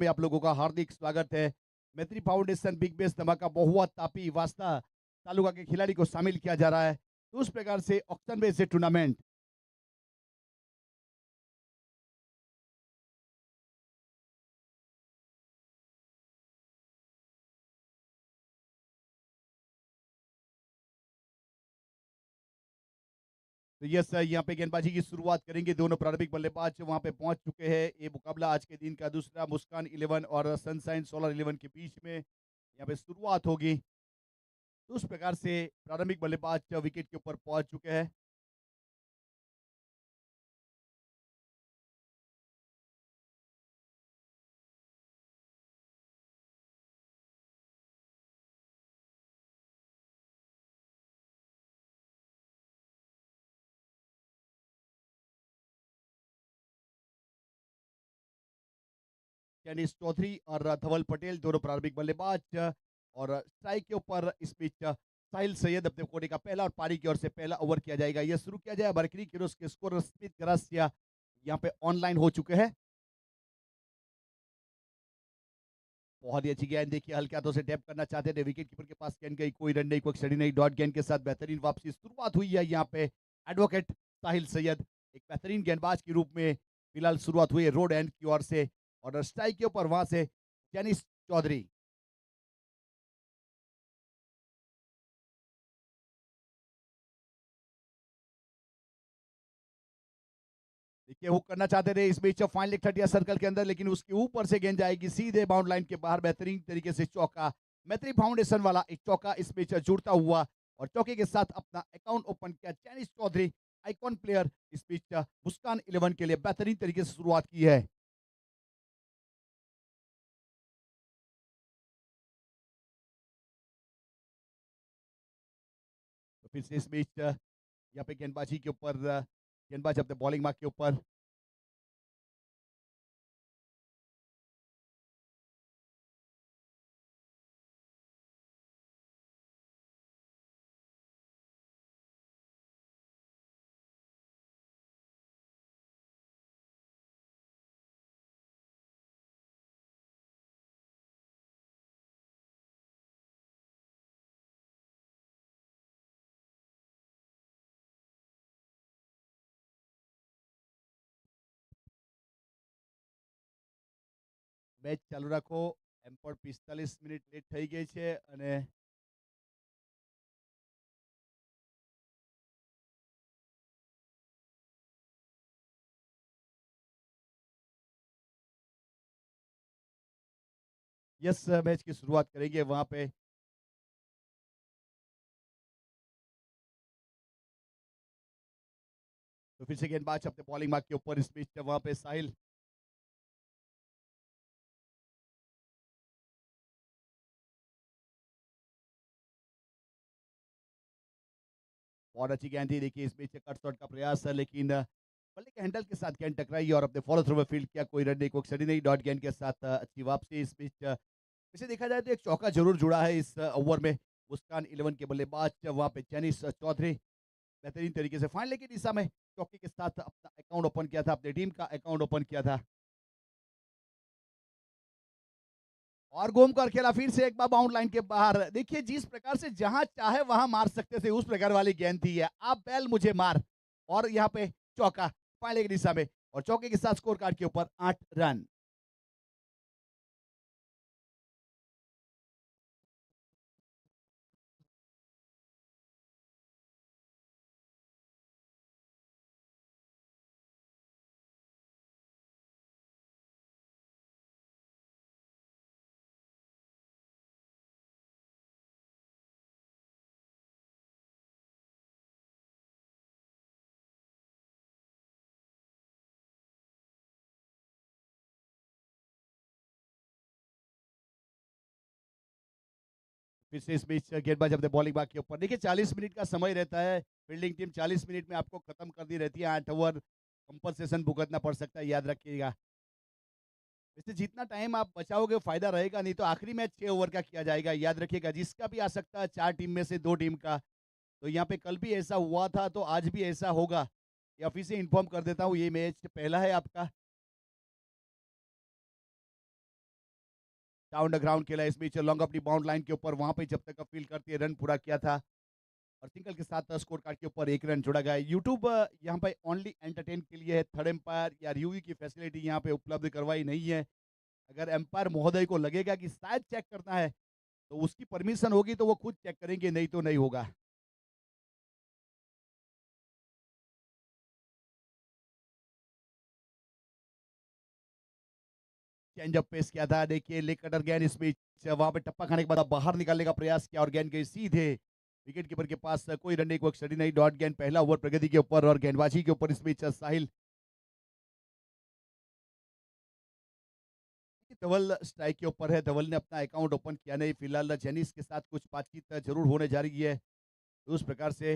में आप लोगों का हार्दिक स्वागत है। मैत्री फाउंडेशन बिग बेस धमाका बहुआ तापी वास्ता तालुका के खिलाड़ी को शामिल किया जा रहा है। तो उस प्रकार से ऑक्शन बेस्ड टूर्नामेंट तो यस यहाँ पे गेंदबाजी की शुरुआत करेंगे दोनों प्रारंभिक बल्लेबाज वहां पे पहुंच चुके हैं। ये मुकाबला आज के दिन का दूसरा मुस्कान 11 और सनशाइन सोलर 11 के बीच में यहाँ पे शुरुआत होगी। तो उस प्रकार से प्रारंभिक बल्लेबाज विकेट के ऊपर पहुंच चुके हैं। टेनिस चौधरी और धवल पटेल दोनों प्रारंभिक बल्लेबाज और स्ट्राइक के ऊपर इस बीच साहिल सैयद अपने कोने का पहला और पारी की ओर से पहला ओवर किया जाएगा। यह शुरू किया जाए बरकरी किरोस के स्कोर स्मिथ ग्रासिया यहाँ पे ऑनलाइन हो चुके हैं। बहुत ही अच्छी गेंद देखिए, हल्के हाथों से टैप करना चाहते थे, विकेट कीपर के पास गेंद गई, कोई रन नहीं, कोई स्टडी नहीं, डॉट गेंद के साथ बेहतरीन वापसी शुरुआत हुई है। यहाँ पे एडवोकेट साहिल सैयद एक बेहतरीन गेंदबाज के रूप में फिलहाल शुरुआत हुई है रोड एंड की ओर से और स्ट्राइक के ऊपर वहां से टेनिस चौधरी। देखिए हुक करना चाहते थे इस बीच फाइनल एक 30 सर्कल के अंदर, लेकिन उसके ऊपर से गेंद जाएगी सीधे बाउंड लाइन के बाहर, बेहतरीन तरीके से चौका, मैत्री फाउंडेशन वाला एक चौका इस बीच जुड़ता हुआ और चौके के साथ अपना अकाउंट ओपन किया टेनिस चौधरी, आइकॉन प्लेयर इस बीच मुस्कान 11 के लिए बेहतरीन तरीके से शुरुआत की है। तो फिर से इस बीच यहाँ पे गेंदबाजी के ऊपर गेंदबाज अपने बॉलिंग मार्क के ऊपर મેચ ચાલુ રાખો। એમ પણ 45 મિનિટ લેટ થઈ ગઈ છે અને यस मैच की शुरुआत करेंगे वहां पे। तो फिर से गेंदबाज अपने बॉलिंग मार्क के ऊपर इस बीच वहां पे साहिल बहुत अच्छी गेंद थी, देखिए इस बीच कट शॉट का प्रयास है लेकिन बल्ले के हैंडल के साथ गेंद टकराई और अपने फॉलो थ्रू में फील्ड किया, कोई रन नहीं, कोई सड़ी नहीं, डॉट गेंद के साथ अच्छी वापसी इस बीच इसे देखा जाए तो एक चौका जरूर जुड़ा है इस ओवर में। मुस्कान 11 के बल्लेबाज वहां पे टेनिस चौधरी बेहतरीन तरीके से फाइनल की दिशा में चौके के साथ अपना अकाउंट ओपन किया था, अपनी टीम का अकाउंट ओपन किया था और घूमकर खेला फिर से एक बार बाउंड लाइन के बाहर। देखिए जिस प्रकार से जहां चाहे वहां मार सकते थे उस प्रकार वाली गेंद थी, है आप बैल मुझे मार और यहाँ पे चौका फाइनल की दिशा में और चौके के साथ स्कोर कार्ड के ऊपर 8 रन। फिर से इस बीच गेंदबाज अपने बॉलिंग बाग के ऊपर, देखिए 40 मिनट का समय रहता है, फील्डिंग टीम 40 मिनट में आपको खत्म कर दी रहती है, 8 ओवर कंपनसेशन भुगतना पड़ सकता है, याद रखिएगा। वैसे जितना टाइम आप बचाओगे फायदा रहेगा, नहीं तो आखिरी मैच 6 ओवर का किया जाएगा, याद रखिएगा। जिसका भी आ सकता है 4 टीम में से 2 टीम का। तो यहाँ पे कल भी ऐसा हुआ था तो आज भी ऐसा होगा, या फिर से इन्फॉर्म कर देता हूँ, ये मैच पहला है आपका। डाउन द ग्राउंड खेला इस बीच लॉन्ग अपनी बाउंड लाइन के ऊपर, वहां पे जब तक फील्ड करते रन पूरा किया था और सिंगल के साथ स्कोर कार्ड के ऊपर एक रन जोड़ा गया। यूट्यूब यहाँ पे ओनली एंटरटेन के लिए है, थर्ड एम्पायर या रिव्यू की फैसिलिटी यहाँ पे उपलब्ध करवाई नहीं है। अगर एम्पायर महोदय को लगेगा कि शायद चेक करना है तो उसकी परमिशन होगी तो वो खुद चेक करेंगे, नहीं तो नहीं होगा। चेंजअप पेश किया था, देखिए लेग कटर गेंद इस बीच वहां पे टप्पा खाने के बाद बाहर निकालने का प्रयास किया और गेंद गई सीधे विकेट कीपर के पास। कोई रन नहीं, कोई स्टडी नहीं, डॉट गेंद पहला ओवर प्रगति के ऊपर और गेंदबाजी के ऊपर इस बीच साहिल धवल स्ट्राइक के ऊपर है। धवल ने अपना अकाउंट ओपन किया नहीं फिलहाल, जेनिस के साथ कुछ बातचीत जरूर होने जा रही है। तो उस प्रकार से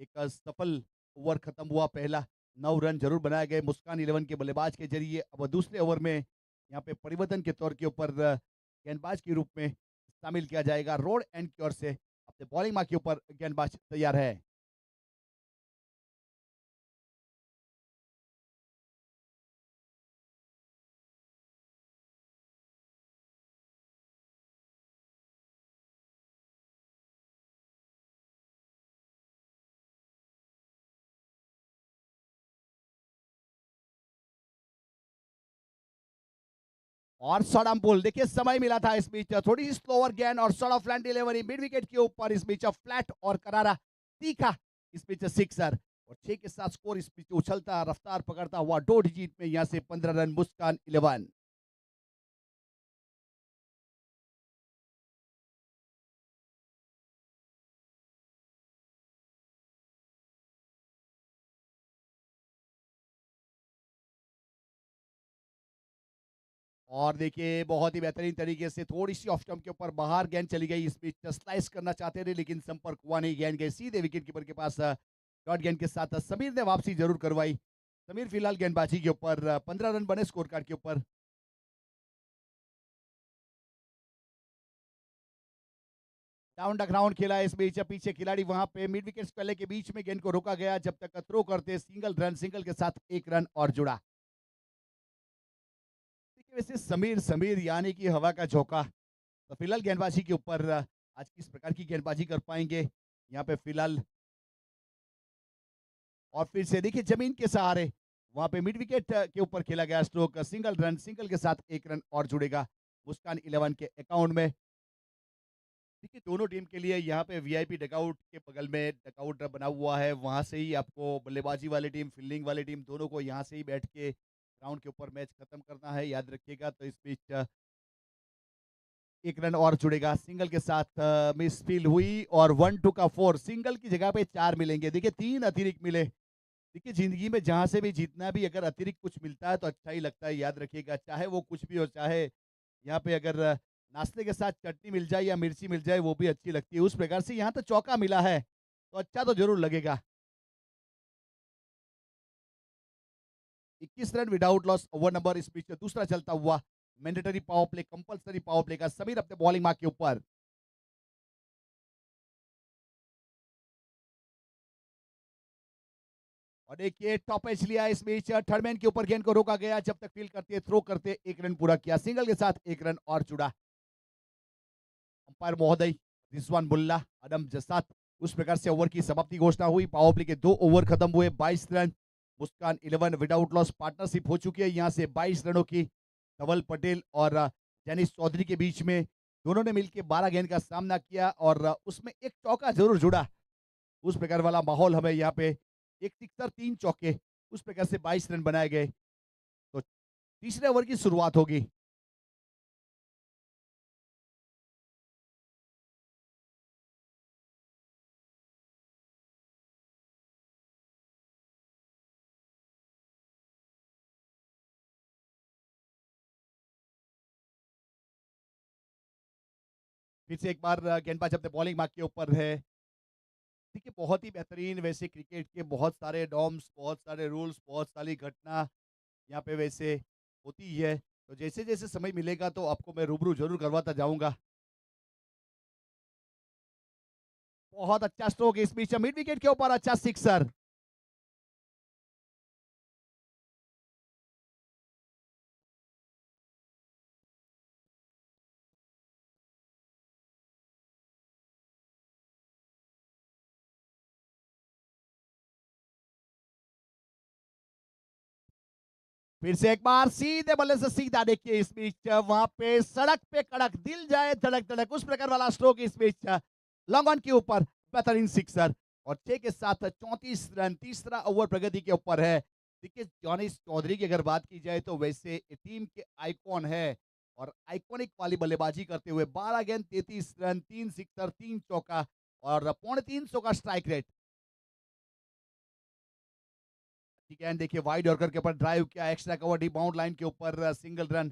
एक सफल ओवर खत्म हुआ पहला, 9 रन जरूर बनाए गए मुस्कान 11 के बल्लेबाज के जरिए। अब दूसरे ओवर में यहाँ पे परिवर्तन के तौर के ऊपर गेंदबाज के रूप में शामिल किया जाएगा। रोड एंड की ओर से अपने बॉलिंग मार्क के ऊपर गेंदबाज तैयार है। और सड़म पुल, देखिए समय मिला था इस बीच, थोड़ी सी स्लोअर गेंद और सड़ा फ्लैट डिलीवरी मिड विकेट के ऊपर इस बीच फ्लैट और करारा तीखा इस बीच सिक्सर और 6 के साथ स्कोर इस बीच उछलता रफ्तार पकड़ता हुआ 2 डिजिट में यहां से 15 रन मुस्कान 11। और देखिए बहुत ही बेहतरीन तरीके से थोड़ी सी ऑफ स्टंप के ऊपर बाहर गेंद चली गई, इस बीच स्लाइस करना चाहते थे लेकिन संपर्क हुआ नहीं, गेंद गई सीधे विकेट कीपर के पास। डॉट गेंद के साथ समीर ने वापसी जरूर करवाई। समीर फिलहाल गेंदबाजी के ऊपर 15 रन बने स्कोर कार्ड के ऊपर। डाउन द ग्राउंड खेला इस बीच, पीछे खिलाड़ी वहां पे मिड विकेट पहले के बीच में गेंद को रोका गया जब तक थ्रो करते सिंगल रन, सिंगल के साथ एक रन और जुड़ा। देखिए वैसे समीर समीर यानी कि हवा का झोंका, तो फिलहाल गेंदबाजी के ऊपर आज किस प्रकार की गेंदबाजी कर पाएंगे यहाँ पे फिलहाल। और फिर से देखिए जमीन के सहारे वहां पे मिड विकेट के ऊपर खेला गया स्ट्रोक, सिंगल रन, सिंगल के साथ एक रन और जुड़ेगा मुस्कान 11 के अकाउंट में। देखिए दोनों टीम के लिए यहाँ पे वीआईपी डगआउट के बगल में डगआउट बना हुआ है, वहां से ही आपको बल्लेबाजी वाली टीम, फील्डिंग वाली टीम, दोनों को यहाँ से ही बैठ के ग्राउंड के ऊपर मैच खत्म करना है, याद रखिएगा। तो इस बीच एक रन और जुड़ेगा सिंगल के साथ, मिस फील हुई और 1-2 का 4, सिंगल की जगह पे 4 मिलेंगे। देखिए 3 अतिरिक्त मिले। देखिए जिंदगी में जहां से भी जीतना भी अगर अतिरिक्त कुछ मिलता है तो अच्छा ही लगता है, याद रखिएगा, चाहे वो कुछ भी हो, चाहे यहाँ पे अगर नाश्ते के साथ चटनी मिल जाए या मिर्ची मिल जाए वो भी अच्छी लगती है। उस प्रकार से यहाँ तो चौका मिला है तो अच्छा तो जरूर लगेगा। 21 run without loss over number इस बीच दूसरा चलता हुआ mandatory power play, compulsory power play का समीर अपने बॉलिंग मार्क के ऊपर। और देखिए टॉप एज लिया इस बीच, थर्ड मैन के ऊपर गेंद को रोका गया जब तक फील्ड करते थ्रो करते एक रन पूरा किया, सिंगल के साथ एक रन और जुड़ा। अंपायर महोदय रिजवान बुल्ला, अदम जसात, उस प्रकार से ओवर की समाप्ति घोषणा हुई। पावर प्ले के 2 ओवर खत्म हुए, 22 रन, मुस्कान 11 विदाउट लॉस पार्टनरशिप हो चुकी है। यहाँ से 22 रनों की धवल पटेल और जैनिस चौधरी के बीच में, दोनों ने मिलकर 12 गेंद का सामना किया और उसमें एक चौका जरूर जुड़ा। उस प्रकार वाला माहौल हमें यहाँ पे, एक सिक्सर 3 चौके, उस प्रकार से 22 रन बनाए गए। तो तीसरे ओवर की शुरुआत होगी। फिर से एक बार गेंदबाज अपने बॉलिंग मार्क के ऊपर है। देखिए बहुत ही बेहतरीन, वैसे क्रिकेट के बहुत सारे डॉम्स, बहुत सारे रूल्स, बहुत सारी घटना यहाँ पे वैसे होती ही है। तो जैसे जैसे समय मिलेगा तो आपको मैं रूबरू जरूर करवाता जाऊंगा। बहुत अच्छा स्ट्रोक इस बीच मिड विकेट के ऊपर, अच्छा सिक्सर। फिर से एक बार सीधे बल्ले से सीधा देखिए इस बीच वहां पे सड़क पे कड़क दिल जाए धड़क धड़क उस प्रकार वाला स्ट्रोक इस बीच लॉन्ग ऑन के ऊपर बेहतरीन सिक्सर और 6 के साथ 34 रन तीसरा ओवर प्रगति के ऊपर है। देखिए जॉनिस चौधरी की अगर बात की जाए तो वैसे टीम के आइकॉन है और आइकॉनिक वाली बल्लेबाजी करते हुए 12 गेंद 33 रन 3 सिक्सर 3 चौका और 350 का स्ट्राइक रेट। ठीक है देखिए वाइड यॉर्कर के ऊपर ड्राइव किया extra cover D bound line के ऊपर सिंगल रन।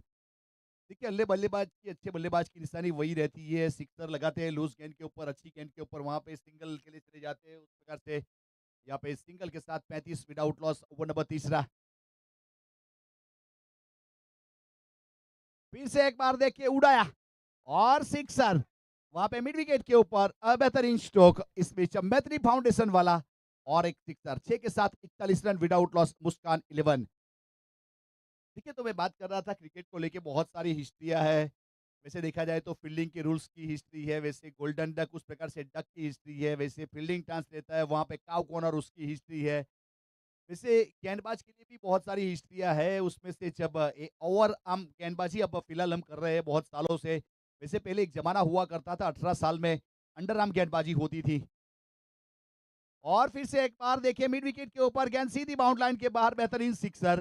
देखिए अल्ले बल्लेबाज की अच्छे बल्लेबाज की निशानी वही रहती है सिक्सर लगाते हैं लूज गेंद के ऊपर अच्छी गेंद के ऊपर वहां पे सिंगल के लिए चले जाते हैं उस प्रकार से यहाँ पे सिंगल के साथ 35 विदाउट लॉस ओवर नंबर तीसरा। फिर से एक बार देखिए उड़ाया और सिक्सर वहां पे मिड विकेट के ऊपर बेहतरीन स्ट्रोक इस बीच मैत्री फाउंडेशन वाला और एक सिक्सर 6 के साथ 41 रन विदाउट लॉस मुस्कान 11। देखिए तो मैं बात कर रहा था क्रिकेट को लेके बहुत सारी हिस्ट्रियाँ है। वैसे देखा जाए तो फील्डिंग के रूल्स की हिस्ट्री है, वैसे गोल्डन डक उस प्रकार से डक की हिस्ट्री है, वैसे फील्डिंग चांस लेता है वहाँ पे काव कॉर्नर उसकी हिस्ट्री है। वैसे गेंदबाज के लिए भी बहुत सारी हिस्ट्रियाँ है उसमें से जब ओवर आर्म गेंदबाजी अब फिलहाल हम कर रहे हैं बहुत सालों से। वैसे पहले एक ज़माना हुआ करता था 18 साल में अंडर आर्म गेंदबाजी होती थी। और फिर से एक बार देखिए मिड विकेट के ऊपर गेंद सीधी बाउंड लाइन के बाहर बेहतरीन सिक्सर।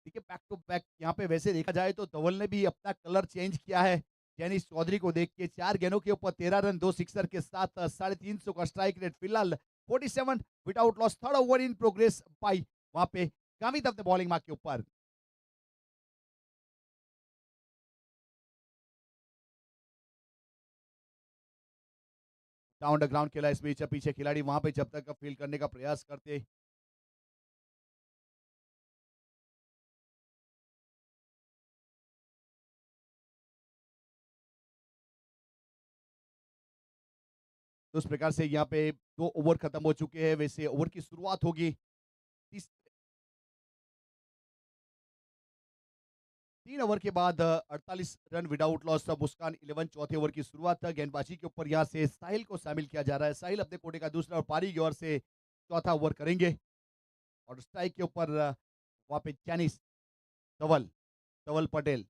देखिए बैक टू बैक यहाँ पे वैसे देखा जाए तो धवल ने भी अपना कलर चेंज किया है जेनिस चौधरी को देख के 4 गेंदों के ऊपर 13 रन 2 सिक्सर के साथ 350 का स्ट्राइक रेट फिलहाल 47 without loss third over in progress by वहां पे कामित अपने बॉलिंग मार्क के ऊपर। डाउन द ग्राउंड खेला इस बीच पीछे खिलाड़ी वहां पे जब तक फील करने का प्रयास करते। तो उस प्रकार से यहाँ पे 2 ओवर खत्म हो चुके हैं वैसे ओवर की शुरुआत होगी 3 ओवर के बाद 48 रन विदाउट लॉस मुस्कान 11 चौथे ओवर की शुरुआत गेंदबाजी के ऊपर यहाँ से साहिल को शामिल किया जा रहा है। साहिल अपने कोटे का दूसरा और पारी की ओर से चौथा ओवर करेंगे और स्ट्राइक के ऊपर वहां पे चाइनीस धवल धवल पटेल।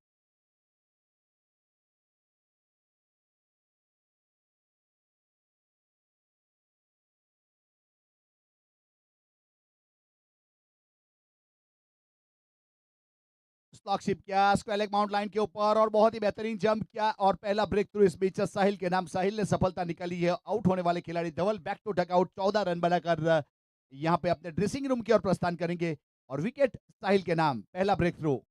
स्लॉकशिप किया स्क्वायर लेग माउंट लाइन के ऊपर और बहुत ही बेहतरीन जंप किया और पहला ब्रेक थ्रू इस बीच साहिल के नाम साहिल ने सफलता निकाली है। आउट होने वाले खिलाड़ी धवल बैक टू डकआउट 14 रन बनाकर यहाँ पे अपने ड्रेसिंग रूम की ओर प्रस्थान करेंगे और विकेट साहिल के नाम पहला ब्रेक थ्रू।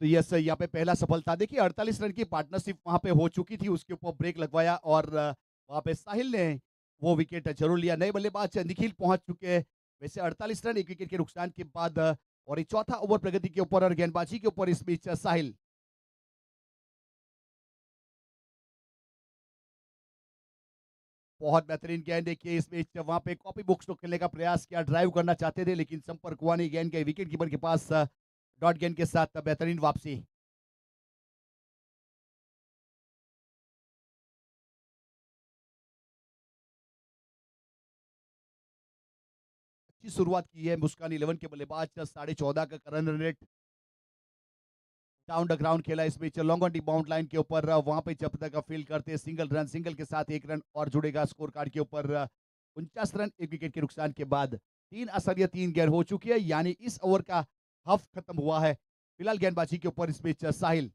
तो यस यहाँ पे पहला सफलता देखिए 48 रन की पार्टनरशिप वहां पे हो चुकी थी उसके ऊपर ब्रेक लगवाया और वहां पे साहिल ने वो विकेट जरूर लिया। नए बल्लेबाज निखिल पहुंच चुके हैं वैसे 48 रन एक विकेट के नुकसान के बाद और एक चौथा ओवर प्रगति के ऊपर और गेंदबाजी के ऊपर इस बीच साहिल बहुत बेहतरीन गेंद देखिए इस बीच वहां पे कॉपी बुक्स को खेलने का प्रयास किया ड्राइव करना चाहते थे लेकिन संपर्क हुआ नहीं गेंद के विकेट कीपर के पास डॉट गेंद के साथ बेहतरीन वापसी। अच्छी शुरुआत की है मुस्कान 11 के बल्लेबाज 14.5 का current run rate. Down the ground खेला इस बीच long on the bound line के ऊपर वहां पे जब तक फील करते सिंगल रन, सिंगल के साथ 1 रन और जुड़ेगा स्कोर कार्ड के ऊपर। 49 रन 1 विकेट के नुकसान के बाद 3 गेंद हो चुकी है, यानी इस ओवर का हाफ खत्म हुआ है। फिलहाल गेंदबाजी के ऊपर इस बीच साहिल।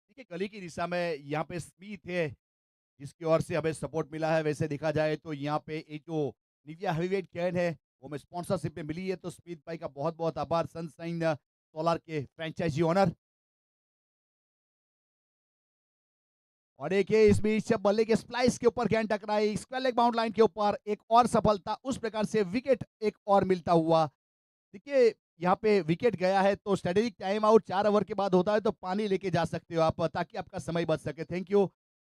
देखिए गली की दिशा में यहाँ पे स्मिथ है जिसकी ओर से हमें सपोर्ट मिला है। वैसे देखा जाए तो यहाँ पे एक जो निविया हैवीवेट कैन है वो हमें स्पॉन्सरशिप में मिली है, तो स्मिथ भाई का बहुत बहुत आभार, सनशाइन सोलार के फ्रेंचाइजी ओनर। और एक ये इस बीच बल्ले के स्प्लाइस के ऊपर गेंद टकराई स्क्वायर लेग बाउंड लाइन के ऊपर, एक और सफलता, उस प्रकार से विकेट एक और मिलता हुआ। देखिए यहाँ पे विकेट गया है तो स्ट्रेटेजिक टाइम आउट 4 ओवर के बाद होता है, तो पानी लेके जा सकते हो आप ताकि आपका समय बच सके। Thank you.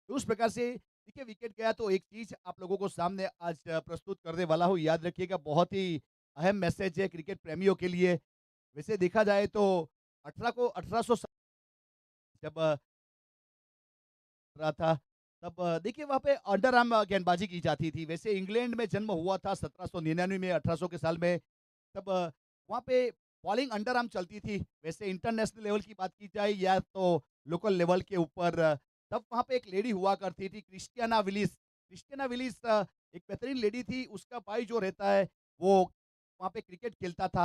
तो उस प्रकार से देखिए विकेट गया तो एक चीज आप लोगों को सामने आज प्रस्तुत करने वाला हूँ, याद रखिएगा बहुत ही अहम मैसेज है क्रिकेट प्रेमियों के लिए। वैसे देखा जाए तो 1800 जब रहा था तब देखिए वहाँ पे अंडर आर्म गेंदबाजी की जाती थी। वैसे इंग्लैंड में जन्म हुआ था 1799 में, 1800 के साल में। तब वहाँ पे बॉलिंग अंडर आर्म चलती थी। वैसे इंटरनेशनल लेवल की बात की जाए या तो लोकल लेवल के ऊपर तब वहाँ पे एक लेडी हुआ करती थी क्रिस्टियाना विलिस। क्रिस्टियाना विलिस एक बेहतरीन लेडी थी। उसका भाई जो रहता है वो वहाँ पे क्रिकेट खेलता था,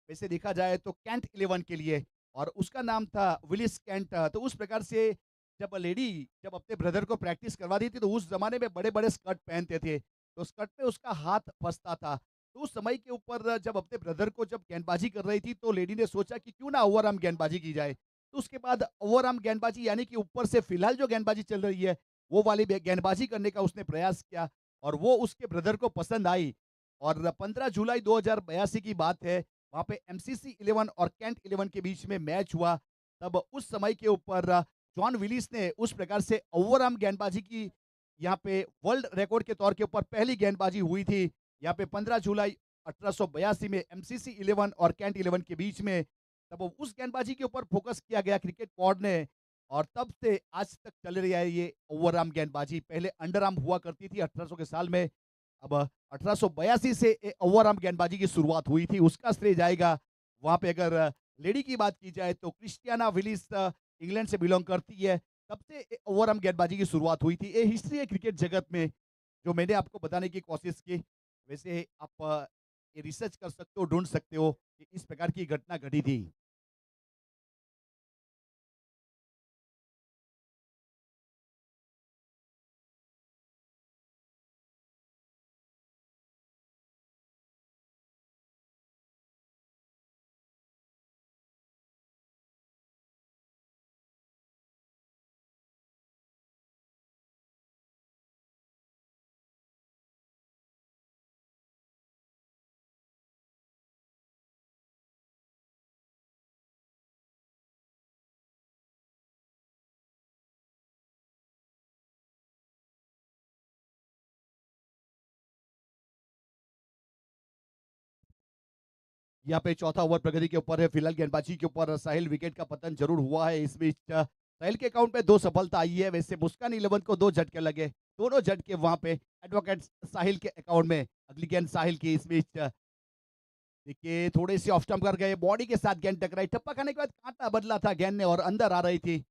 वैसे देखा जाए तो कैंट 11 के लिए, और उसका नाम था विलिस कैंट। तो उस प्रकार से जब लेडी जब अपने ब्रदर को प्रैक्टिस करवाती थी तो उस जमाने में बड़े बड़े स्कर्ट पहनते थे, तो स्कर्ट पे उसका हाथ फंसता था। तो उस समय के ऊपर जब अपने ब्रदर को जब गेंदबाजी कर रही थी तो लेडी ने सोचा कि क्यों ना ओवर आर्म गेंदबाजी की जाए। तो उसके बाद ओवर आर्म गेंदबाजी यानी कि ऊपर से फिलहाल जो गेंदबाजी चल रही है वो वाली गेंदबाजी करने का उसने प्रयास किया, और वो उसके ब्रदर को पसंद आई। और 15 जुलाई 2082 की बात है, वहाँ पे एमसीसी 11 और कैंट 11 के बीच में मैच हुआ। तब उस समय के ऊपर जॉन विलिस ने उस प्रकार से ओवर आर्म गेंदबाजी की, यहाँ पे वर्ल्ड रिकॉर्ड के तौर के ऊपर पहली गेंदबाजी हुई थी। यहाँ पे 15 जुलाई 1882 में एमसीसी 11 और कैंट 11 के बीच में, तब उस गेंदबाजी के ऊपर फोकस किया गया क्रिकेट बोर्ड ने, और तब से आज तक चल रही है ये ओवर आर्म गेंदबाजी। पहले अंडर आर्म हुआ करती थी 1800 के साल में, अब 1882 से ओवर आर्म गेंदबाजी की शुरुआत हुई थी, उसका श्रेय जाएगा वहां पे। अगर लेडी की बात की जाए तो क्रिस्टियाना विलिस इंग्लैंड से बिलोंग करती है, तब से ओवर आर्म गेंदबाजी की शुरुआत हुई थी। ये हिस्ट्री है क्रिकेट जगत में जो मैंने आपको बताने की कोशिश की। वैसे आप ये रिसर्च कर सकते हो, ढूंढ सकते हो कि इस प्रकार की घटना घटी थी। यहाँ पे चौथा ओवर प्रगति के ऊपर है। फिलहाल गेंदबाजी के ऊपर साहिल, विकेट का पतन जरूर हुआ है इस बीच। साहिल के अकाउंट में 2 सफलता आई है। वैसे मुस्कान 11 को 2 झटके लगे, दोनों झटके वहां पे एडवोकेट साहिल के अकाउंट में। अगली गेंद साहिल की इस बीच देखिए थोड़े से ऑफ स्टंप कर गए, बॉडी के साथ गेंद टकराई, टप्पा खाने के बाद कांटा बदला था गेंद ने और अंदर आ रही थी,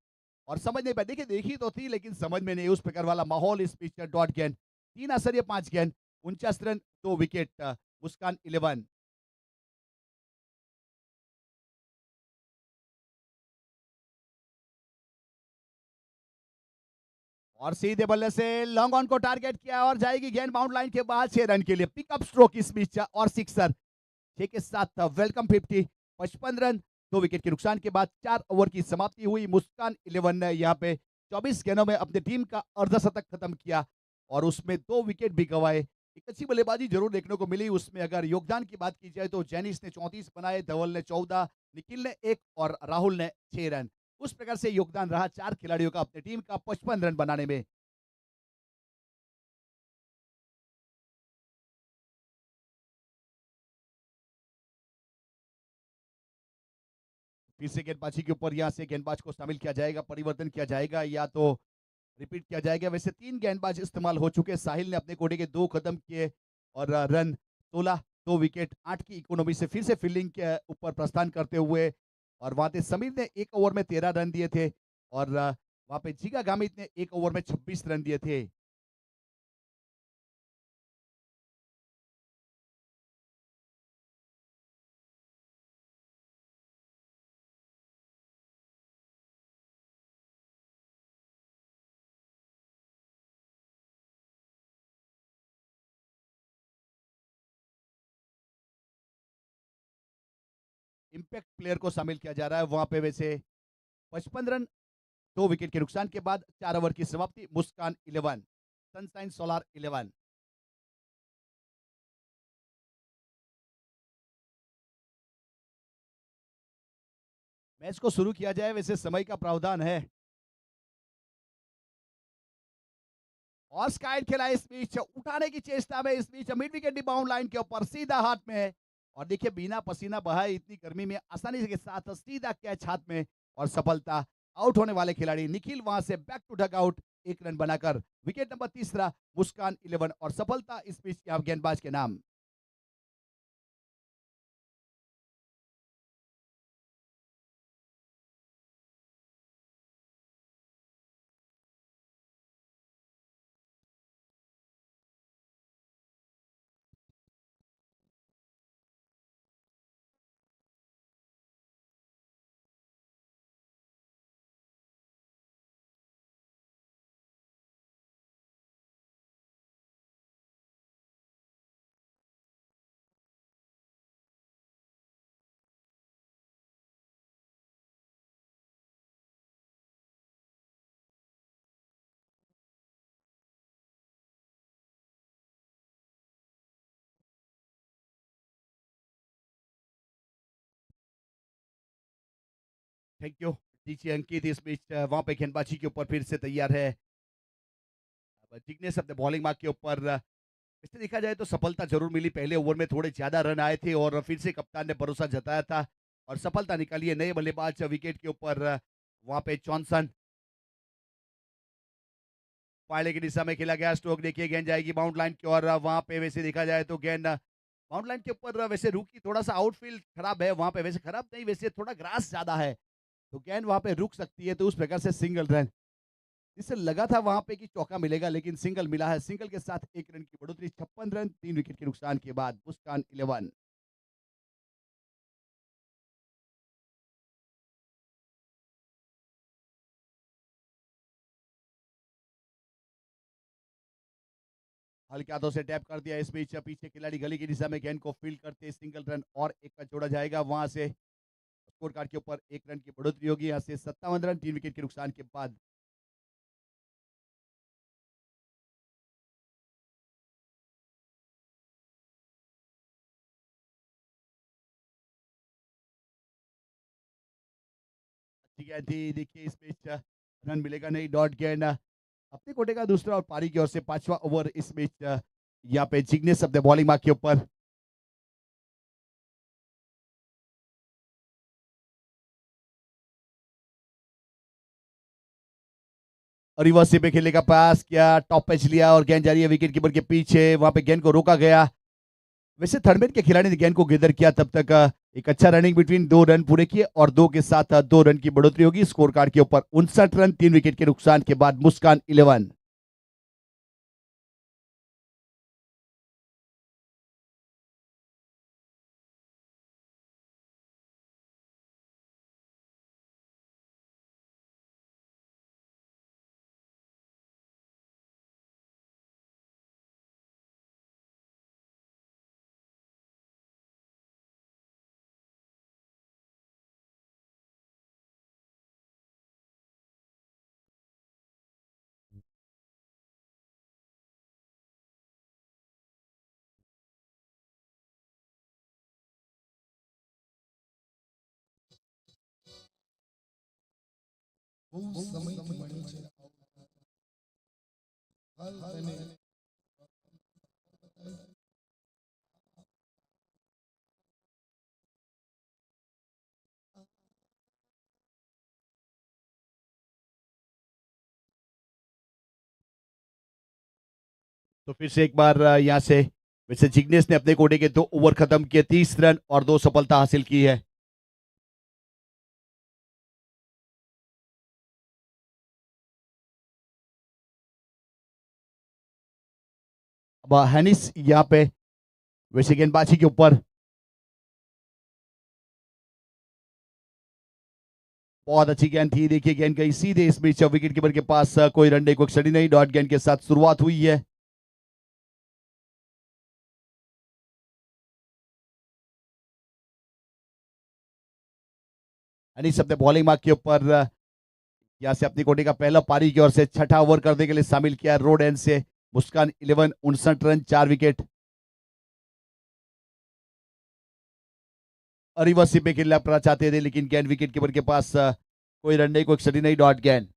और समझ नहीं पाई। देखिए देखी तो थी लेकिन समझ में नहीं, उस प्रकार वाला माहौल इस पिच डॉट गेंद। 3 आसरिया 5 गेंद, 49 रन 2 विकेट। मुस्कान 11। और सीधे बल्ले से लॉन्ग ऑन को टारगेट किया और जाएगी गेंद बाउंड लाइन के बाद 6 रन के लिए। पिकअप स्ट्रोक इस बीच और सिक्सर। 6 के साथ वेलकम 50, 55 रन 2 विकेट के नुकसान के बाद 4 ओवर की समाप्ति हुई। मुस्कान 11 ने यहाँ पे 24 गेंदों में अपनी टीम का अर्धशतक खत्म किया और उसमें 2 विकेट भी गंवाए। एक अच्छी बल्लेबाजी जरूर देखने को मिली उसमें। अगर योगदान की बात की जाए तो जेनिस ने 34 बनाए, धवल ने 14, निखिल ने 1 और राहुल ने 6 रन। उस प्रकार से योगदान रहा 4 खिलाड़ियों का अपनी टीम का 55 रन बनाने में। फिर से गेंदबाजी के ऊपर यहाँ से गेंदबाज को शामिल किया जाएगा, परिवर्तन किया जाएगा, या तो रिपीट किया जाएगा। वैसे 3 गेंदबाज इस्तेमाल हो चुके हैं। साहिल ने अपने कोटे के 2 खत्म किए और रन 16, 2 विकेट, 8 की इकोनॉमी से फिर से फील्डिंग के ऊपर प्रस्थान करते हुए और वहाँ पे समीर ने 1 ओवर में 13 रन दिए थे और वहाँ पे जीगा गामित ने 1 ओवर में 26 रन दिए थे। इम्पैक्ट प्लेयर को शामिल किया जा रहा है वहाँ पे। वैसे 55 रन 2 विकेट के नुकसान के बाद 4 ओवर की समाप्ति। मुस्कान 11, सनशाइन सोलार 11। मैच को शुरू किया जाए। वैसे समय का प्रावधान है और स्काइड खेला इस बीच उठाने की चेष्टा में। इस बीच मिड विकेट बाउंड लाइन के ऊपर सीधा हाथ में और देखिए बिना पसीना बहाए इतनी गर्मी में आसानी के साथ सीधा कैच हाथ में और सफलता। आउट होने वाले खिलाड़ी निखिल वहां से back to dugout, 1 run बनाकर विकेट नंबर तीसरा। मुस्कान 11 और सफलता इस बीच गेंदबाज के नाम। थैंक यू डीजे अंकित। इस बीच वहां पे गेंदबाजी के ऊपर फिर से तैयार है। अब जिग्नेश अपने बॉलिंग मार्क के ऊपर। वैसे देखा जाए तो सफलता जरूर मिली। पहले ओवर में थोड़े ज्यादा रन आए थे और फिर से कप्तान ने भरोसा जताया था और सफलता निकाली है। नए बल्लेबाज विकेट के ऊपर वहां पे जॉनसन। पाले की दिशा में खेला गया स्ट्रोक। देखिए गेंद जाएगी बाउंड लाइन की और वहां पे वैसे देखा जाए तो गेंद बाउंड लाइन के ऊपर वैसे रुकी। थोड़ा सा आउटफील्ड खराब है वहां पे। वैसे खराब नहीं, वैसे थोड़ा ग्रास ज्यादा है तो गेंद वहां पे रुक सकती है। तो उस प्रकार से सिंगल रन इससे लगा था वहां पे कि चौका मिलेगा लेकिन सिंगल मिला है। सिंगल के साथ 1 रन की बढ़ोतरी। 56 रन 3 विकेट के नुकसान के बाद मुस्कान 11। हल्के हाथों से टैप कर दिया। इस बीच पीछे खिलाड़ी गली की दिशा में गेंद को फील्ड करते सिंगल रन और 1 का जोड़ा जाएगा। वहां से स्कोर कार्ड के ऊपर 1 रन की बढ़ोतरी होगी। यहाँ से 57 रन 3 विकेट के नुकसान के बाद। ठीक है जी, देखिए इस बीच रन मिलेगा नहीं। डॉट गेंद अपने कोटे का दूसरा और पारी की ओर से 5वां ओवर। इस बीच यहाँ पे जिग्नेश अपने बॉलिंग मार्क के ऊपर। रिवर्सी पे खेलेगा, पास किया, टॉप पैच लिया और गेंद जा रही है विकेट कीपर के पीछे। वहां पे गेंद को रोका गया। वैसे थर्डमैन के खिलाड़ी ने गेंद को गेदर किया तब तक एक अच्छा रनिंग बिटवीन 2 रन पूरे किए और 2 के साथ 2 रन की बढ़ोतरी होगी स्कोर कार्ड के ऊपर। 59 रन 3 विकेट के नुकसान के बाद मुस्कान 11। બહુ સમયથી મળે છે હાલ તને तो फिर से एक बार यहाँ से वैसे जिग्नेश ने अपने कोटे के 2 ओवर खत्म किए, 30 रन और 2 सफलता हासिल की है। अब हैनिस यहाँ पे वैसे गेंदबाजी के ऊपर बहुत अच्छी गेंद थी। देखिए गेंद गई सीधे इस बीच विकेट कीपर के पास, कोई रन नहीं, कोई स्टडी नहीं। डॉट गेंद के साथ शुरुआत हुई है। अनिस अपने बॉलिंग मार्क के ऊपर यहाँ से अपनी कोटी का पहला पारी की ओर से छठा ओवर करने के लिए शामिल किया रोड एंड से। मुस्कान 11 59 रन 4 विकेट। रिवर्सिप में खेलना अपना चाहते थे लेकिन गेंद विकेट कीपर के पास, कोई रन नहीं, कोई स्टडी नहीं। डॉट गेंद।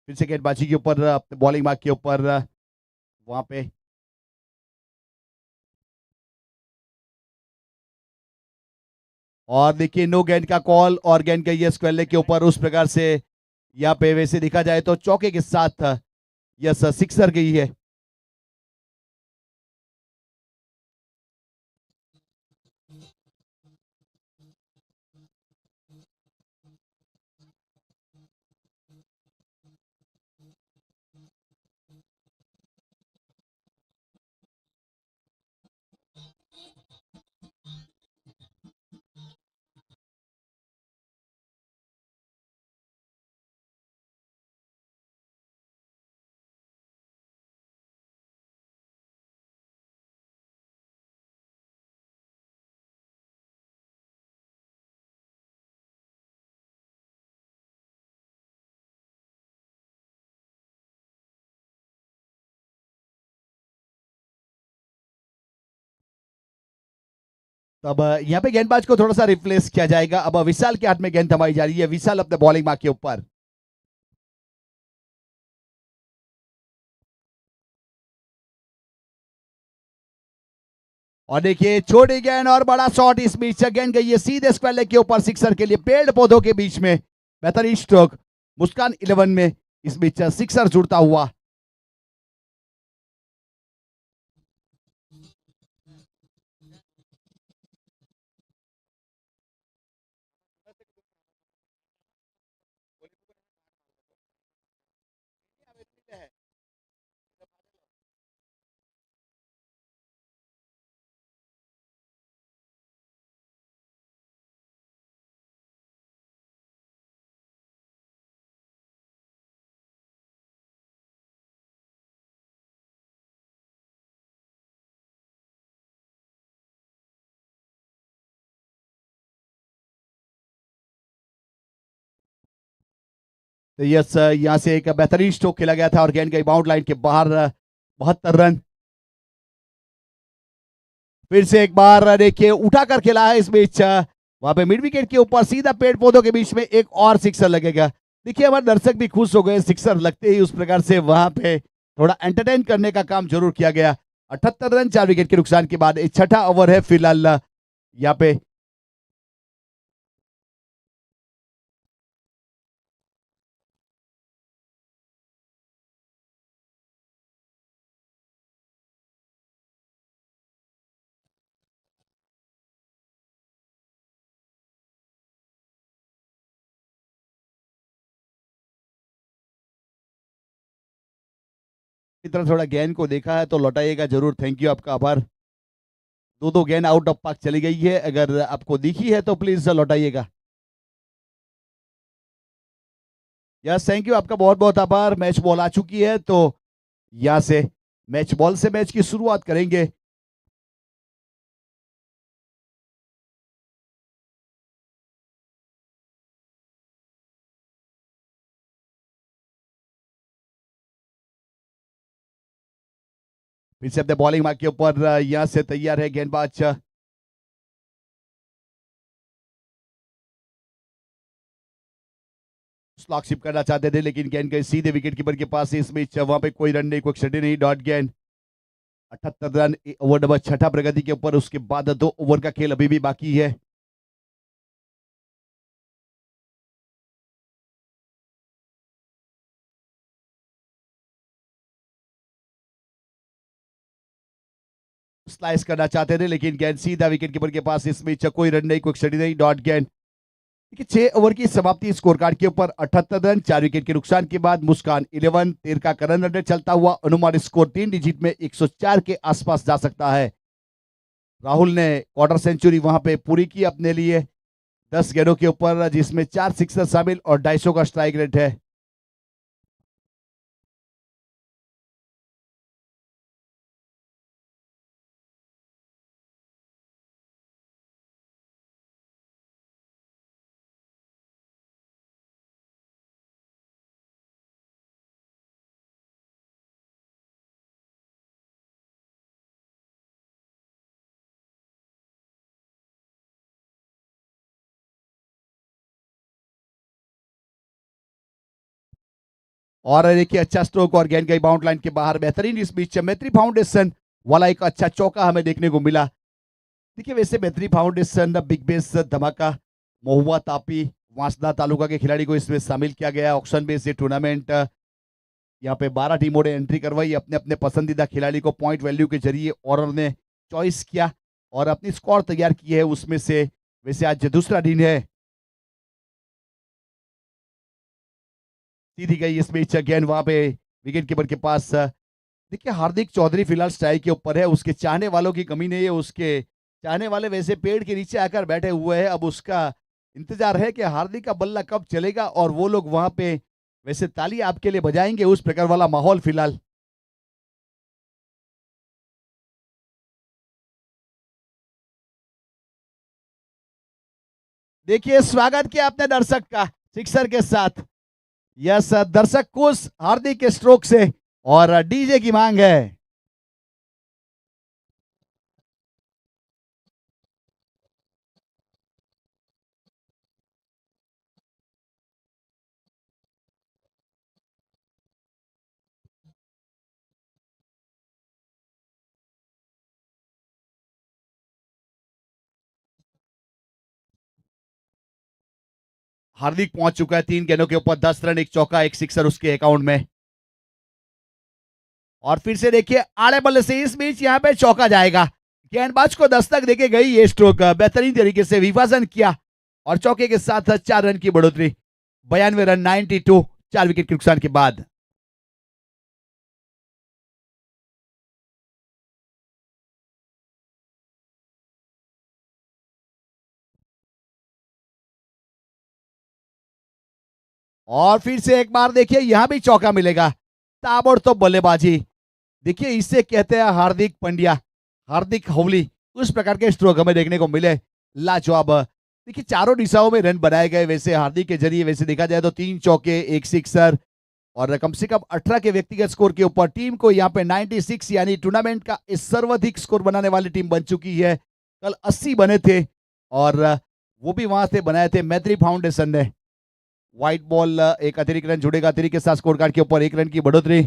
फिर से गेंदबाजी के ऊपर अपने बॉलिंग मार्क के ऊपर वहां पे और देखिए नो गेंद का कॉल और गेंद गई है स्क्वेल्ले के ऊपर। उस प्रकार से यहाँ पे वैसे देखा जाए तो चौके के साथ यस सिक्सर गई है। तब यहाँ पे गेंदबाज को थोड़ा सा रिप्लेस किया जाएगा। अब विशाल के हाथ में गेंद थमाई जा रही है। विशाल अपने बॉलिंग मार्क के ऊपर। और देखिए छोटी गेंद और बड़ा शॉट इस बीच गेंद गई है सीधे स्क्वेयर के ऊपर सिक्सर के लिए। पेड़ पौधों के बीच में बेहतरीन स्ट्रोक। मुस्कान 11 में इस बीच सिक्सर जुड़ता हुआ। तो यस यहां से एक बेहतरीन स्ट्रोक खेला गया था और गेंद गई बाउंड लाइन के बाहर। 72 रन। फिर से एक बार देखिए उठाकर खेला है इस बीच वहां पे मिड विकेट के ऊपर सीधा पेड़ पौधों के बीच में एक और सिक्सर लगेगा। देखिए हमारे दर्शक भी खुश हो गए सिक्सर लगते ही। उस प्रकार से वहां पे थोड़ा एंटरटेन करने का काम जरूर किया गया। 78 रन 4 विकेट के नुकसान के बाद छठा ओवर है फिलहाल यहाँ पे। की तरफ थोड़ा गेंद को देखा है तो लौटाइएगा जरूर। थैंक यू, आपका आभार। दो दो गेंद आउट ऑफ पार्क चली गई है, अगर आपको दिखी है तो प्लीज लौटाइएगा। यस थैंक यू, आपका बहुत बहुत आभार। मैच बॉल आ चुकी है तो यहां से मैच बॉल से मैच की शुरुआत करेंगे। फिर से अपने बॉलिंग मार्क के ऊपर यहां से तैयार है गेंदबाज। स्लॉकशिप करना चाहते थे लेकिन गेंद गई सीधे विकेट कीपर के पास। इस बीच वहां पे कोई रन नहीं, कोई क्षति नहीं। डॉट गेंद। 78 रन ओवर नंबर छठा प्रगति के ऊपर। उसके बाद 2 ओवर का खेल अभी भी बाकी है। स्लाइस करना चाहते थे लेकिन गेंद सीधा विकेट कीपर के पास। इसमें कोई रन नहीं, कोई स्टडी नहीं, डॉट गेंद। देखिए 6 ओवर की समाप्ति स्कोर कार्ड के ऊपर 78 रन, 4 विकेट के नुकसान के बाद मुस्कान 11, 13 का करंट रन रेट चलता हुआ अनुमान स्कोर 3 डिजिट में 104 के आसपास जा सकता है। राहुल ने क्वार्टर सेंचुरी वहां पे पूरी की अपने लिए 10 गेंदों के ऊपर, जिसमें 4 सिक्सर शामिल और 250 का स्ट्राइक रेट है। और देखिए अच्छा स्ट्रोक और गेंद गई बाउंड लाइन के बाहर। बेहतरीन इस बीच मैत्री फाउंडेशन वाला एक अच्छा चौका हमें देखने को मिला। देखिए वैसे मैत्री फाउंडेशन बिग बेस धमाका महुआ तापी वांसदा तालुका के खिलाड़ी को इसमें शामिल किया गया। ऑक्शन बेस ये टूर्नामेंट, यहाँ पे 12 टीमों ने एंट्री करवाई। अपने अपने पसंदीदा खिलाड़ी को पॉइंट वैल्यू के जरिए और ने चॉइस किया और अपनी स्कोर तैयार की है उसमें से। वैसे आज दूसरा दिन है। सीधी गई इस बीच गेंद वहां पे विकेट कीपर के पास। देखिए हार्दिक चौधरी फिलहाल स्ट्राइक के ऊपर है। उसके चाहने वालों की कमी नहीं है। उसके चाहने वाले वैसे पेड़ के नीचे आकर बैठे हुए हैं। अब उसका इंतजार है कि हार्दिक का बल्ला कब चलेगा और वो लोग वहां पे वैसे ताली आपके लिए बजाएंगे। उस प्रकार वाला माहौल फिलहाल। देखिए स्वागत किया अपने दर्शक का सिक्सर के साथ। यस दर्शक खुश हार्दिक के स्ट्रोक से और डीजे की मांग है। हार्दिक पहुंच चुका है 3 गेंदों के ऊपर, 10 रन, एक चौका, एक सिक्सर उसके अकाउंट में। और फिर से देखिए आड़े बल्ले से इस बीच यहाँ पे चौका जाएगा। गेंदबाज को दस्तक देके गई ये स्ट्रोक, बेहतरीन तरीके से विभाजन किया और चौके के साथ 4 रन की बढ़ोतरी। 92 रन, 92, 4 विकेट के नुकसान के बाद। और फिर से एक बार देखिए यहां भी चौका मिलेगा। ताबड़तोड़ बल्लेबाजी। देखिए इसे कहते हैं हार्दिक पंड्या, हार्दिक हवली। उस प्रकार के स्ट्रोक हमें देखने को मिले। लाजवाब। देखिए चारों दिशाओं में रन बनाए गए वैसे हार्दिक के जरिए। वैसे देखा जाए तो 3 चौके, एक सिक्सर और कम से कम 18 के व्यक्तिगत स्कोर के ऊपर टीम को यहाँ पे 96 यानी टूर्नामेंट का इस सर्वाधिक स्कोर बनाने वाली टीम बन चुकी है। कल 80 बने थे और वो भी वहां से बनाए थे मैत्री फाउंडेशन ने। व्हाइट बॉल, एक अतिरिक्त रन जुड़ेगा अतिरिक्त के साथ स्कोर कार्ड के ऊपर 1 रन की बढ़ोतरी।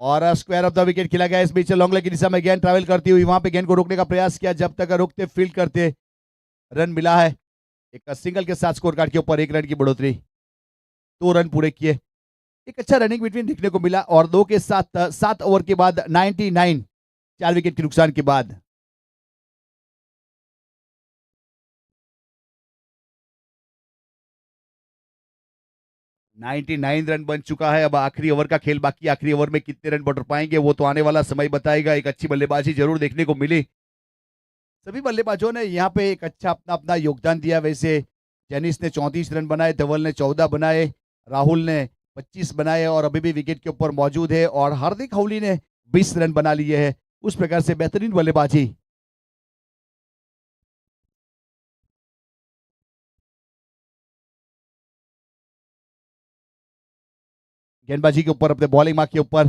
और स्क्वायर ऑफ द विकेट खेला गया। इस बीच लॉन्ग लेग की दिशा में गेंद ट्रैवल करती हुई वहां पे गेंद को रोकने का प्रयास किया। जब तक रुकते फील्ड करते रन मिला है। एक सिंगल के साथ स्कोर कार्ड के ऊपर 1 रन की बढ़ोतरी। 2 रन पूरे किए। एक अच्छा रनिंग बिटवीन देखने को मिला और 2 के साथ 7 ओवर के बाद 99, 4 विकेट के नुकसान के बाद। 99 रन बन चुका है। अब आखिरी ओवर का खेल बाकी। आखिरी ओवर में कितने रन बढ़ पाएंगे वो तो आने वाला समय बताएगा। एक अच्छी बल्लेबाजी जरूर देखने को मिली। सभी बल्लेबाजों ने यहाँ पे एक अच्छा अपना अपना योगदान दिया। वैसे जेनिस ने 34 रन बनाए, धवल ने 14 बनाए, राहुल ने 25 बनाए और अभी भी विकेट के ऊपर मौजूद है। और हार्दिक हवली ने 20 रन बना लिए हैं। उस प्रकार से बेहतरीन बल्लेबाजी। गेंदबाजी के ऊपर, अपने बॉलिंग मार्क के ऊपर।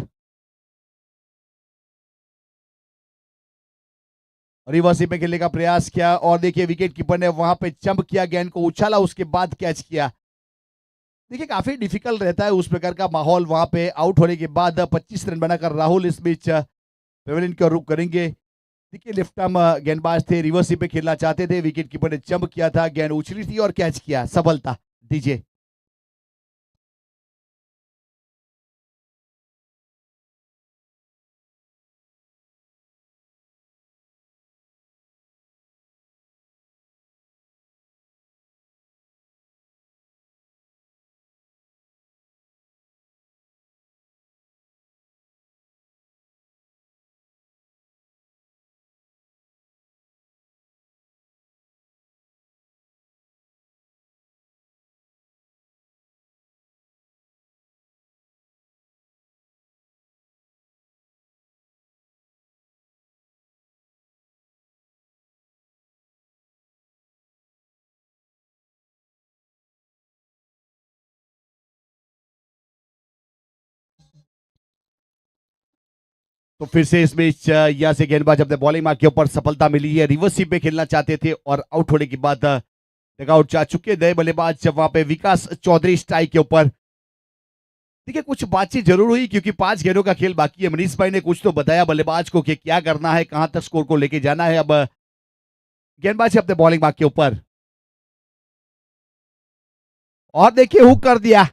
रिवर्सिंग में खेलने का प्रयास किया और देखिए विकेट कीपर ने वहां पे जंप किया, गेंद को उछाला, उसके बाद कैच किया। देखिए काफी डिफिकल्ट रहता है उस प्रकार का माहौल। वहां पे आउट होने के बाद 25 रन बनाकर राहुल इस बीच पेविलियन का रुख करेंगे। देखिए लेफ्ट आर्म गेंदबाज थे, रिवर्सिंग पे खेलना चाहते थे, विकेट कीपर ने जंप किया था, गेंद उछली थी और कैच किया, सफलता दीजिए। तो फिर से इस बीच यहाँ से गेंदबाज अपने बॉलिंग मार्क के ऊपर सफलता मिली है। रिवर्सिंग पे खेलना चाहते थे और आउट होने के बाद डगआउट जा चुके नए बल्लेबाज जब वहां पे विकास चौधरी स्ट्राइक के ऊपर। देखिए कुछ बातचीत जरूर हुई क्योंकि 5 गेंदों का खेल बाकी है। मनीष भाई ने कुछ तो बताया बल्लेबाज को कि क्या करना है, कहां तक स्कोर को लेके जाना है। अब गेंदबाज अपने बॉलिंग मार्क के ऊपर और देखिए हुक कर दिया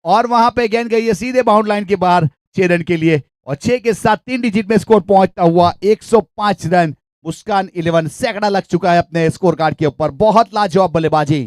और वहां पे गेंद गई है सीधे बाउंड लाइन के बाहर 6 रन के लिए। और 6 के साथ 3 डिजिट में स्कोर पहुंचता हुआ 105 रन। मुस्कान 11 सैकड़ा लग चुका है अपने स्कोर कार्ड के ऊपर। बहुत लाजवाब बल्लेबाजी।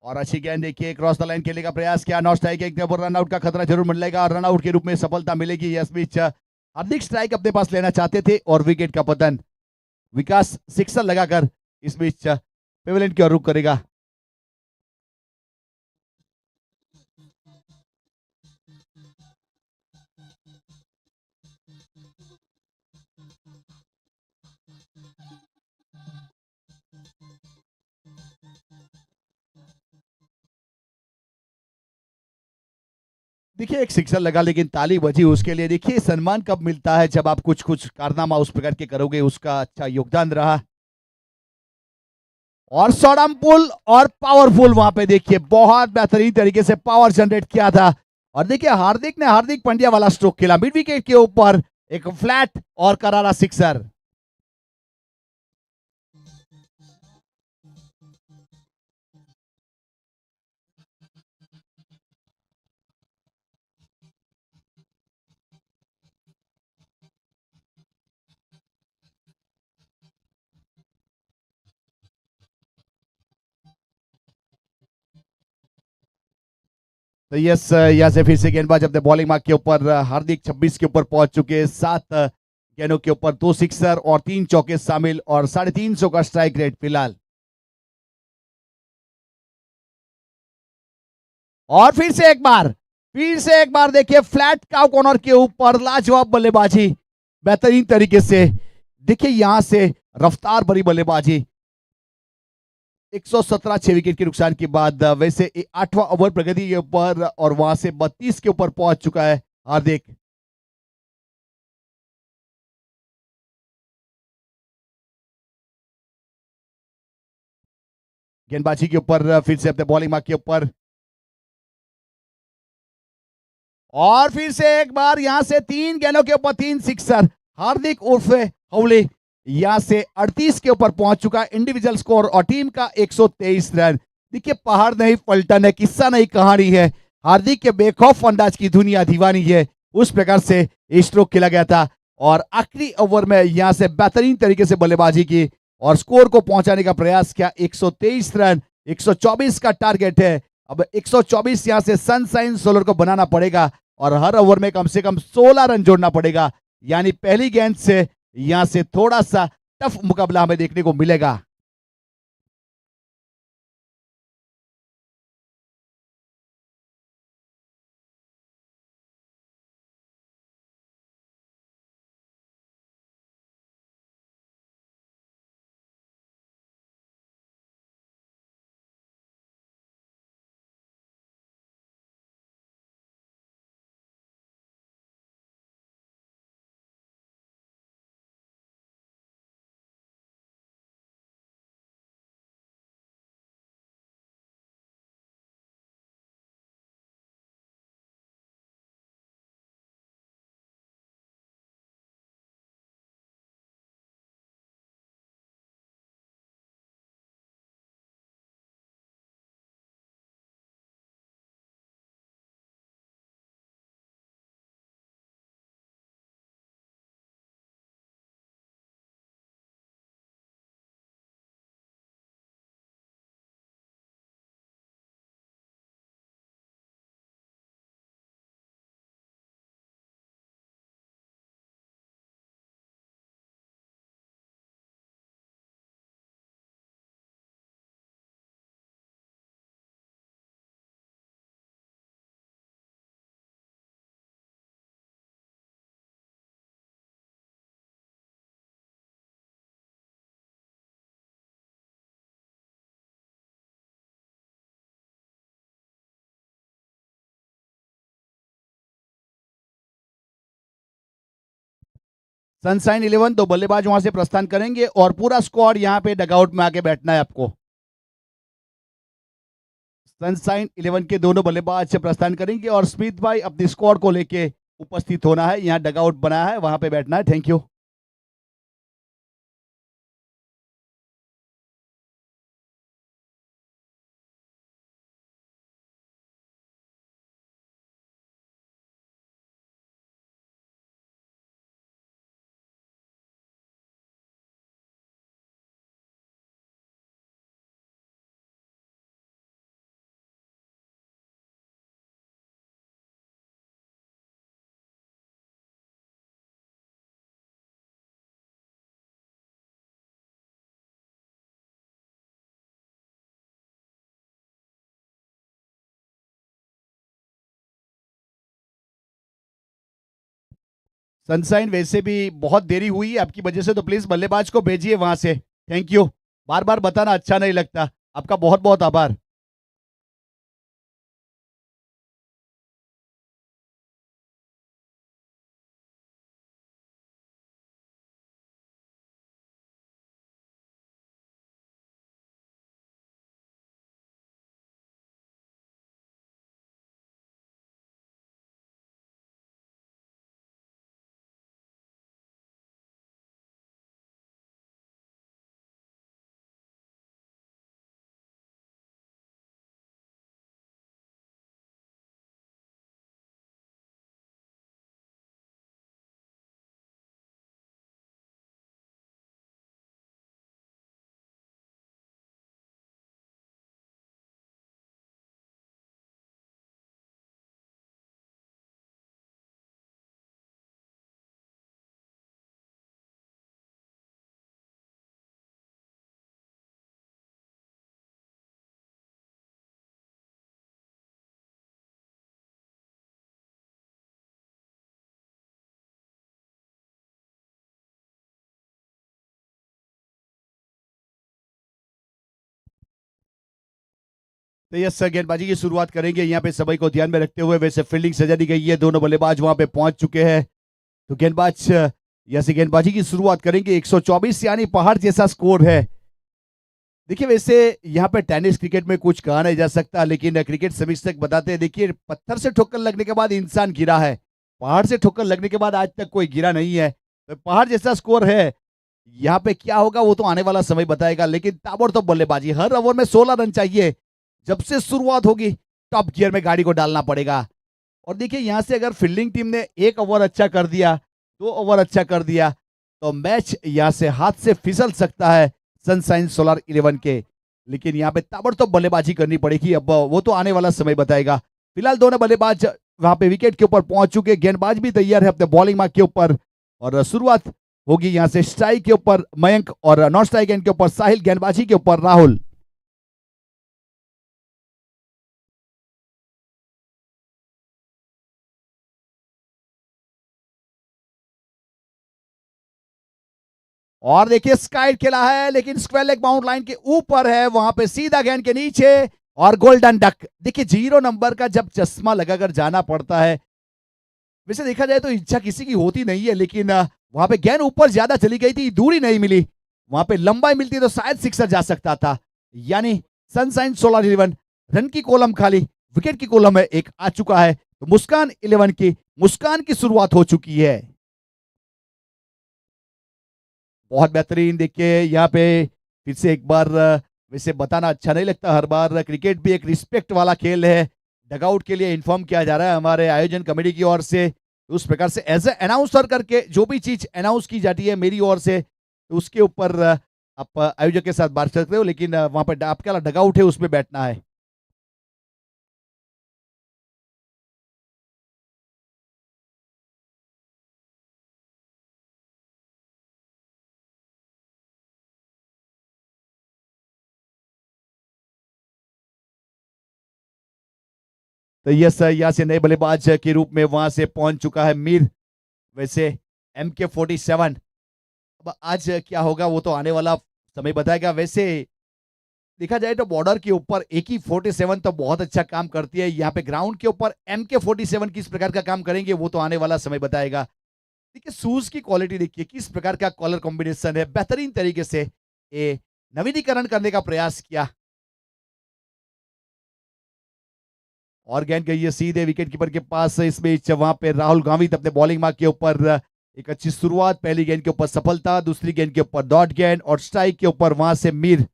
और अच्छी गेंद देखिए क्रॉस द लाइन खेलने का प्रयास किया, नॉट स्ट्राइक, एक रन आउट का खतरा जरूर मिलेगा और रन आउट के रूप में सफलता मिलेगी। इस बीच हार्दिक स्ट्राइक अपने पास लेना चाहते थे और विकेट का पतन। विकास सिक्सर लगाकर इस बीच पेविलियन की ओर रुख करेगा। देखिए एक सिक्सर लगा लेकिन ताली बजी उसके लिए। देखिए सम्मान कब मिलता है, जब आप कुछ कुछ कारनामा उस प्रकार के करोगे, उसका अच्छा योगदान रहा। और सौडम पुल और पावरफुल वहां पे देखिए बहुत बेहतरीन तरीके से पावर जनरेट किया था। और देखिए हार्दिक ने हार्दिक पांड्या वाला स्ट्रोक खेला मिड विकेट के ऊपर, एक फ्लैट और करारा सिक्सर। तो यस यहाँ से फिर से गेंदबाज अपने बॉलिंग मार्क के ऊपर। हार्दिक 26 के ऊपर पहुंच चुके हैं। 7 गेंदों के ऊपर 2 सिक्सर और 3 चौके शामिल और 350 का स्ट्राइक रेट फिलहाल। और फिर से एक बार देखिए फ्लैट काउ कॉर्नर के ऊपर लाजवाब बल्लेबाजी बेहतरीन तरीके से। देखिए यहां से रफ्तार भरी बल्लेबाजी। 117 6 विकेट के नुकसान के बाद वैसे 8वां ओवर प्रगति के ऊपर और वहां से 32 के ऊपर पहुंच चुका है हार्दिक। गेंदबाजी के ऊपर फिर से अपने बॉलिंग मार्क के ऊपर। और फिर से एक बार यहां से 3 गेंदों के ऊपर 3 सिक्सर। हार्दिक उर्फे हवले यहां से 38 के ऊपर पहुंच चुका है इंडिविजुअल स्कोर और टीम का 123 रन। देखिए पहाड़ नहीं पलटन है, किस्सा नहीं कहानी है। हार्दिक के बेखौफ अंदाज की दुनिया दीवानी है, उस प्रकार से स्ट्रोक खेला गया था। और आखिरी ओवर में यहां से बेहतरीन तरीके से बल्लेबाजी की और स्कोर को पहुंचाने का प्रयास किया। 123 रन, 124 का टारगेट है। अब 124 यहां से सनसाइन सोलर को बनाना पड़ेगा और हर ओवर में कम से कम 16 रन जोड़ना पड़ेगा। यानी पहली गेंद से यहां से थोड़ा सा टफ मुकाबला हमें देखने को मिलेगा। सनशाइन 11 दो बल्लेबाज वहां से प्रस्थान करेंगे और पूरा स्क्वाड यहाँ पे डगआउट में आके बैठना है आपको। सनशाइन 11 के दोनों बल्लेबाज से प्रस्थान करेंगे और स्मिथ भाई अपनी स्क्वाड को लेके उपस्थित होना है। यहाँ डगआउट बना है, वहां पे बैठना है। Thank you. सनशाइन वैसे भी बहुत देरी हुई है आपकी वजह से, तो प्लीज बल्लेबाज को भेजिए वहां से। Thank you. बार बार बताना अच्छा नहीं लगता। आपका बहुत बहुत आभार। तो ये सर गेंदबाजी की शुरुआत करेंगे यहाँ पे सभी को ध्यान में रखते हुए। वैसे फील्डिंग सजा दी गई है, दोनों बल्लेबाज वहां पे पहुंच चुके हैं। तो गेंदबाज यहाँ से गेंदबाजी की शुरुआत करेंगे। 124 यानी पहाड़ जैसा स्कोर है। देखिए वैसे यहाँ पे टेनिस क्रिकेट में कुछ कहा नहीं जा सकता, लेकिन क्रिकेट समीक्षक बताते हैं देखिए पत्थर से ठोकर लगने के बाद इंसान गिरा है, पहाड़ से ठोकर लगने के बाद आज तक कोई गिरा नहीं है। तो पहाड़ जैसा स्कोर है। यहाँ पे क्या होगा वो तो आने वाला समय बताएगा, लेकिन ताबड़तोड़ बल्लेबाजी। हर ओवर में 16 रन चाहिए। जब से शुरुआत होगी टॉप गियर में गाड़ी को डालना पड़ेगा। और देखिए यहाँ से अगर फील्डिंग टीम ने एक ओवर अच्छा कर दिया, 2 ओवर अच्छा कर दिया, तो मैच यहाँ से हाथ से फिसल सकता है सनशाइन सोलर 11 के। लेकिन यहाँ पे ताबड़तोड़ बल्लेबाजी करनी पड़ेगी, अब वो तो आने वाला समय बताएगा। फिलहाल दोनों बल्लेबाज वहां पे विकेट के ऊपर पहुंच चुके। गेंदबाज भी तैयार है अपने बॉलिंग मार्क के ऊपर, और शुरुआत होगी यहाँ से स्ट्राइक के ऊपर मयंक और नॉन स्ट्राइक एंड के ऊपर साहिल, गेंदबाजी के ऊपर राहुल। और देखिए स्काइड खेला है, लेकिन स्क्वायर लेग बाउंड लाइन के ऊपर है, वहां पे सीधा गेंद के नीचे और गोल्डन डक। देखिए 0 नंबर का जब चश्मा लगाकर जाना पड़ता है, वैसे देखा जाए तो इच्छा किसी की होती नहीं है, लेकिन वहां पे गेंद ऊपर ज्यादा चली गई थी, दूरी नहीं मिली। वहां पे लंबाई मिलती तो शायद सिक्सर जा सकता था। यानी सनशाइन सोलर 11 रन की कॉलम खाली, विकेट की कॉलम में एक आ चुका है। तो मुस्कान 11 की मुस्कान की शुरुआत हो चुकी है। बहुत बेहतरीन। देखिए यहाँ पे फिर से एक बार वैसे बताना अच्छा नहीं लगता, हर बार क्रिकेट भी एक रिस्पेक्ट वाला खेल है। डगआउट के लिए इन्फॉर्म किया जा रहा है हमारे आयोजन कमेटी की ओर से। उस प्रकार से एज ए अनाउंसर करके जो भी चीज अनाउंस की जाती है मेरी ओर से, तो उसके ऊपर आप आयोजक के साथ बात करते हो, लेकिन वहां पर आपका डगआउट है उसमें बैठना है। तो यस यहाँ से नए बल्लेबाज के रूप में वहां से पहुंच चुका है मीर, वैसे MK47। अब आज क्या होगा वो तो आने वाला समय बताएगा। वैसे देखा जाए तो बॉर्डर के ऊपर AK-47 तो बहुत अच्छा काम करती है, यहाँ पे ग्राउंड के ऊपर MK47 किस प्रकार का काम करेंगे वो तो आने वाला समय बताएगा। देखिए शूज की क्वालिटी देखिए, किस प्रकार का कलर कॉम्बिनेशन है, बेहतरीन तरीके से ये नवीनीकरण करने का प्रयास किया और गेंद गई है सीधे विकेट कीपर के पास। इस बीच वहां पे राहुल गावित अपने बॉलिंग मार्क के ऊपर एक अच्छी शुरुआत, पहली गेंद के ऊपर सफलता, दूसरी गेंद के ऊपर डॉट गेंद और स्ट्राइक के ऊपर वहां से मीर।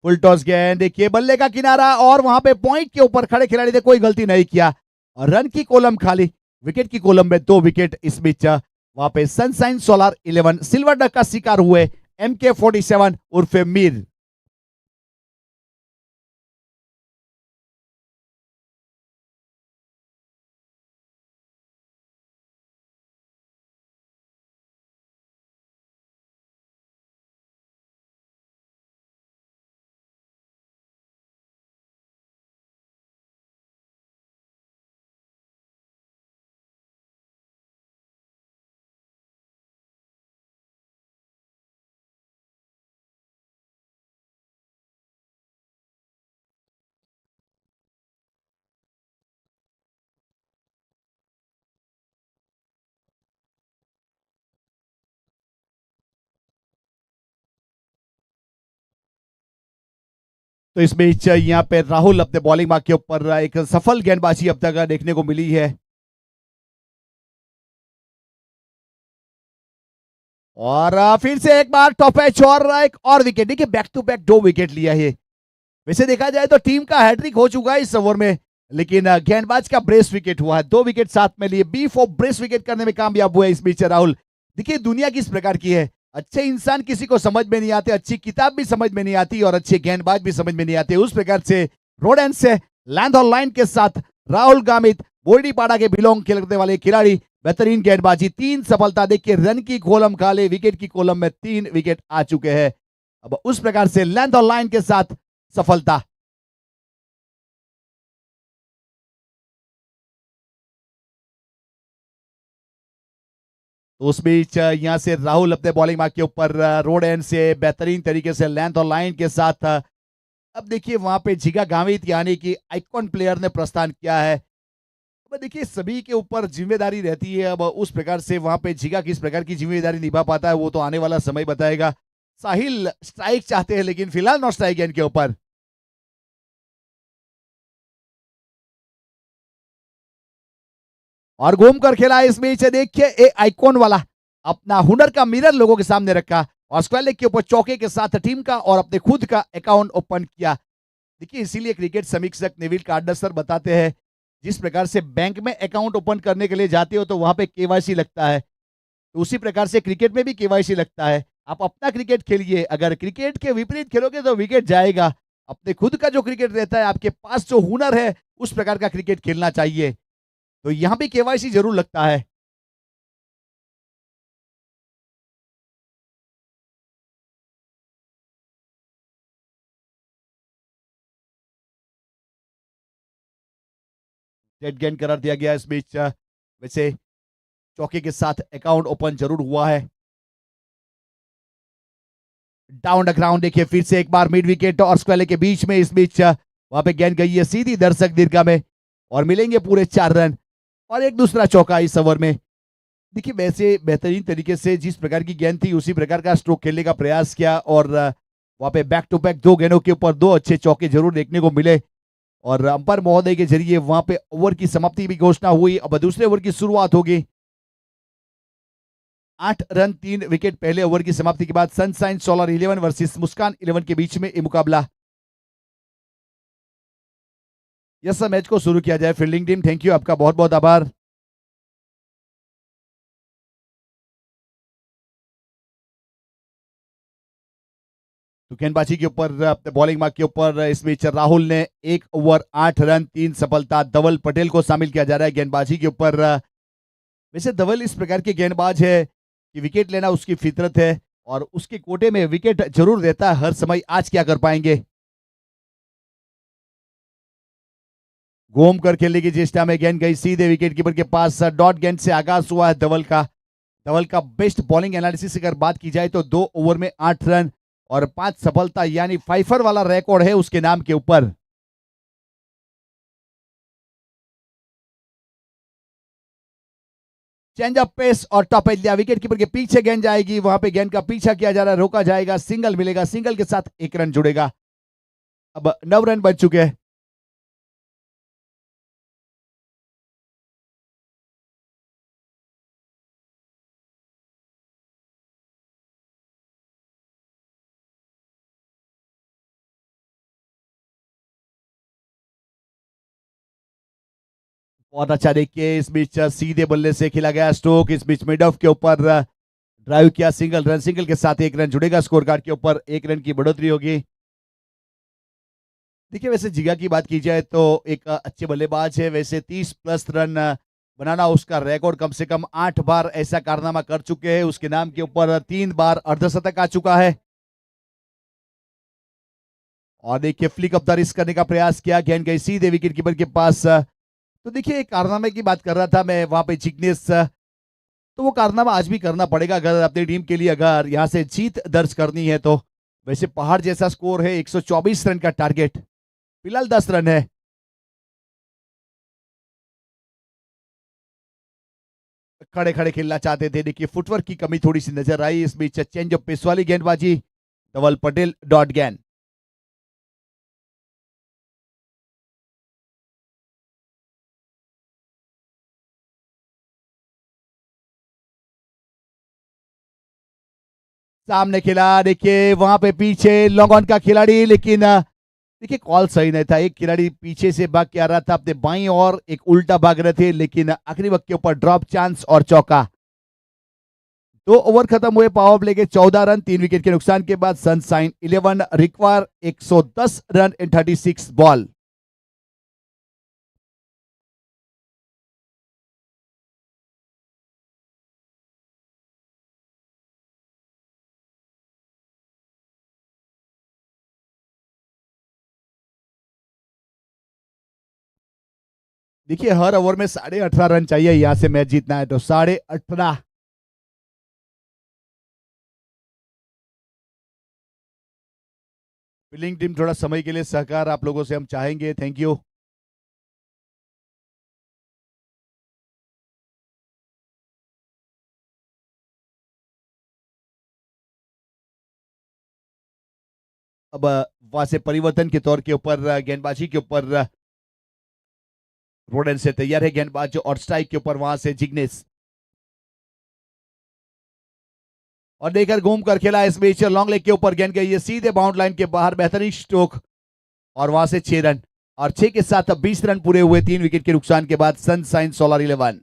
फुल टॉस गेंद, देखिए बल्ले का किनारा और वहां पे पॉइंट के ऊपर खड़े खिलाड़ी ने कोई गलती नहीं किया और रन की कॉलम खाली, विकेट की कॉलम में 2 विकेट। इस बीच वहां पे सनशाइन सोलर 11 सिल्वर डक का शिकार हुए MK47 उर्फे मीर। तो इस बीच यहाँ पे राहुल अपने बॉलिंग मार्क के ऊपर एक सफल गेंदबाजी अब तक देखने को मिली है और फिर से एक बार टॉप एच और एक और विकेट। देखिए बैक टू बैक 2 विकेट लिया है। वैसे देखा जाए तो टीम का हैट्रिक हो चुका है इस ओवर में, लेकिन गेंदबाज का ब्रेस विकेट हुआ है, 2 विकेट साथ में लिए, B4 ब्रेस विकेट करने में कामयाब हुए इस बीच राहुल। देखिए दुनिया किस प्रकार की है, अच्छे इंसान किसी को समझ में नहीं आते, अच्छी किताब भी समझ में नहीं आती और अच्छे गेंदबाज भी समझ में नहीं आते। उस प्रकार से रोडेंस से लेंथ और लाइन के साथ राहुल गामित बोईडीपाड़ा के बिलोंग खेलने वाले खिलाड़ी, बेहतरीन गेंदबाजी, 3 सफलता। देखिए रन की कॉलम खाली, विकेट की कॉलम में 3 विकेट आ चुके हैं। अब उस प्रकार से लेंथ और लाइन के साथ सफलता। तो उस बीच यहां से राहुल अपने बॉलिंग मार्क के ऊपर रोड एंड से बेहतरीन तरीके से लेंथ और लाइन के साथ अब देखिए वहां पे जिगा गावित यानी कि आइकॉन प्लेयर ने प्रस्थान किया है। अब देखिए सभी के ऊपर जिम्मेदारी रहती है, अब उस प्रकार से वहां पे जिगा किस प्रकार की जिम्मेदारी निभा पाता है वो तो आने वाला समय बताएगा। साहिल स्ट्राइक चाहते हैं लेकिन फिलहाल नॉट स्ट्राइक इनके ऊपर। और घूम कर खेला इस बीच, देखिए ए आइकॉन वाला अपना हुनर का मिरर लोगों के सामने रखा और स्क्वायर लेग के ऊपर चौके के साथ टीम का और अपने खुद का अकाउंट ओपन किया। देखिए इसीलिए क्रिकेट समीक्षक नेविल कार्डर सर बताते हैं, जिस प्रकार से बैंक में अकाउंट ओपन करने के लिए जाते हो तो वहां पे केवाईसी लगता है, तो उसी प्रकार से क्रिकेट में भी केवाईसी लगता है। आप अपना क्रिकेट खेलिए, अगर क्रिकेट के विपरीत खेलोगे तो विकेट जाएगा। अपने खुद का जो क्रिकेट रहता है, आपके पास जो हुनर है उस प्रकार का क्रिकेट खेलना चाहिए, तो यहां भी केवाईसी जरूर लगता है। डेड गेंद करार दिया गया इस बीच। वैसे चौके के साथ अकाउंट ओपन जरूर हुआ है। डाउन द ग्राउंड, देखिए फिर से एक बार मिड विकेट और स्क्वायर के बीच में, इस बीच वहां पे गेंद गई है सीधी दर्शक दीर्घा में और मिलेंगे पूरे 4 रन और एक दूसरा चौका इस ओवर में। देखिए वैसे बेहतरीन तरीके से जिस प्रकार की गेंद थी उसी प्रकार का स्ट्रोक खेलने का प्रयास किया और वहां पे बैक टू बैक 2 गेंदों के ऊपर 2 अच्छे चौके जरूर देखने को मिले और अंपायर महोदय के जरिए वहां पे ओवर की समाप्ति भी घोषणा हुई। अब दूसरे ओवर की शुरुआत होगी। 8 रन 3 विकेट पहले ओवर की समाप्ति के बाद सनशाइन सोलर 11 वर्सेस मुस्कान 11 के बीच में ये मुकाबला। यस सर, मैच को शुरू किया जाए। फील्डिंग टीम थैंक यू, आपका बहुत बहुत आभार। तो गेंदबाजी के ऊपर अपने बॉलिंग मार्क के ऊपर इस बीच राहुल ने 1 ओवर 8 रन 3 सफलता, धवल पटेल को शामिल किया जा रहा है गेंदबाजी के ऊपर। वैसे धवल इस प्रकार के गेंदबाज है कि विकेट लेना उसकी फितरत है और उसके कोटे में विकेट जरूर रहता है हर समय। आज क्या कर पाएंगे। घूम कर खेलने की चेष्टा में गेंद गई सीधे विकेट कीपर के पास। डॉट गेंद से आगाज हुआ है धवल का। धवल का बेस्ट बॉलिंग एनालिसिस अगर बात की जाए तो 2 ओवर में 8 रन और 5 सफलता यानी फाइफर वाला रिकॉर्ड है उसके नाम के ऊपर। चेंज ऑफ पेस और टॉप एज लिया, विकेट कीपर के पीछे गेंद जाएगी, वहां पे गेंद का पीछा किया जा रहा है, रोका जाएगा, सिंगल मिलेगा, सिंगल के साथ 1 रन जुड़ेगा। अब 9 रन बन चुके हैं। बहुत अच्छा, देखिए इस बीच सीधे बल्ले से खेला गया स्ट्रोक, इस बीच मिड ऑफ के ऊपर ड्राइव किया, सिंगल रन, सिंगल के साथ 1 रन जुड़ेगा, स्कोर कार्ड के ऊपर 1 रन की बढ़ोतरी होगी। देखिए वैसे जिगा की बात की जाए तो एक अच्छे बल्लेबाज है, वैसे 30+ रन बनाना उसका रिकॉर्ड, कम से कम 8 बार ऐसा कारनामा कर चुके हैं, उसके नाम के ऊपर 3 बार अर्धशतक आ चुका है। और देखिए फ्लिक ऑफ द रिस्क करने का प्रयास किया, गेंद गई सीधे विकेट कीपर के पास। तो देखिए एक कारनामे की बात कर रहा था मैं वहां पे, जिग्नेश, तो वो कारनामा आज भी करना पड़ेगा अगर अपनी टीम के लिए अगर यहां से जीत दर्ज करनी है तो। वैसे पहाड़ जैसा स्कोर है, 124 रन का टारगेट, फिलहाल 10 रन है। खड़े खड़े खेलना चाहते थे, देखिए फुटवर्क की कमी थोड़ी सी नजर आई, इस बीच चेंज ऑफ पेस वाली गेंदबाजी, धवल पटेल डॉट गेंद। सामने खेला, देखिए वहां पे पीछे लॉन्ग ऑन का खिलाड़ी, लेकिन देखिए कॉल सही नहीं था, एक खिलाड़ी पीछे से भाग के आ रहा था अपने बाईं और एक उल्टा भाग रहे थे, लेकिन आखिरी वक्त के ऊपर ड्रॉप चांस और चौका। 2 ओवर खत्म हुए, पावर प्ले के 14 रन, 3 विकेट के नुकसान के बाद Sunshine 11 require 110 run in 36 ball. देखिए हर ओवर में 18.5 रन चाहिए, यहां से मैच जीतना है तो 18.5। फील्डिंग टीम थोड़ा समय के लिए सहकार आप लोगों से हम चाहेंगे, थैंक यू। अब वहां से परिवर्तन के तौर के ऊपर गेंदबाजी के ऊपर रोडन से तैयार है गेंदबाज, और स्ट्राइक के ऊपर वहां से जिग्नेश, और देकर घूम कर खेला, इस बीच लॉन्ग लेग के ऊपर गेंद गई है सीधे बाउंड लाइन के बाहर, बेहतरीन स्ट्रोक, और वहां से 6 रन, और 6 के साथ 20 रन पूरे हुए, 3 विकेट के नुकसान के बाद सनसाइन 16-11।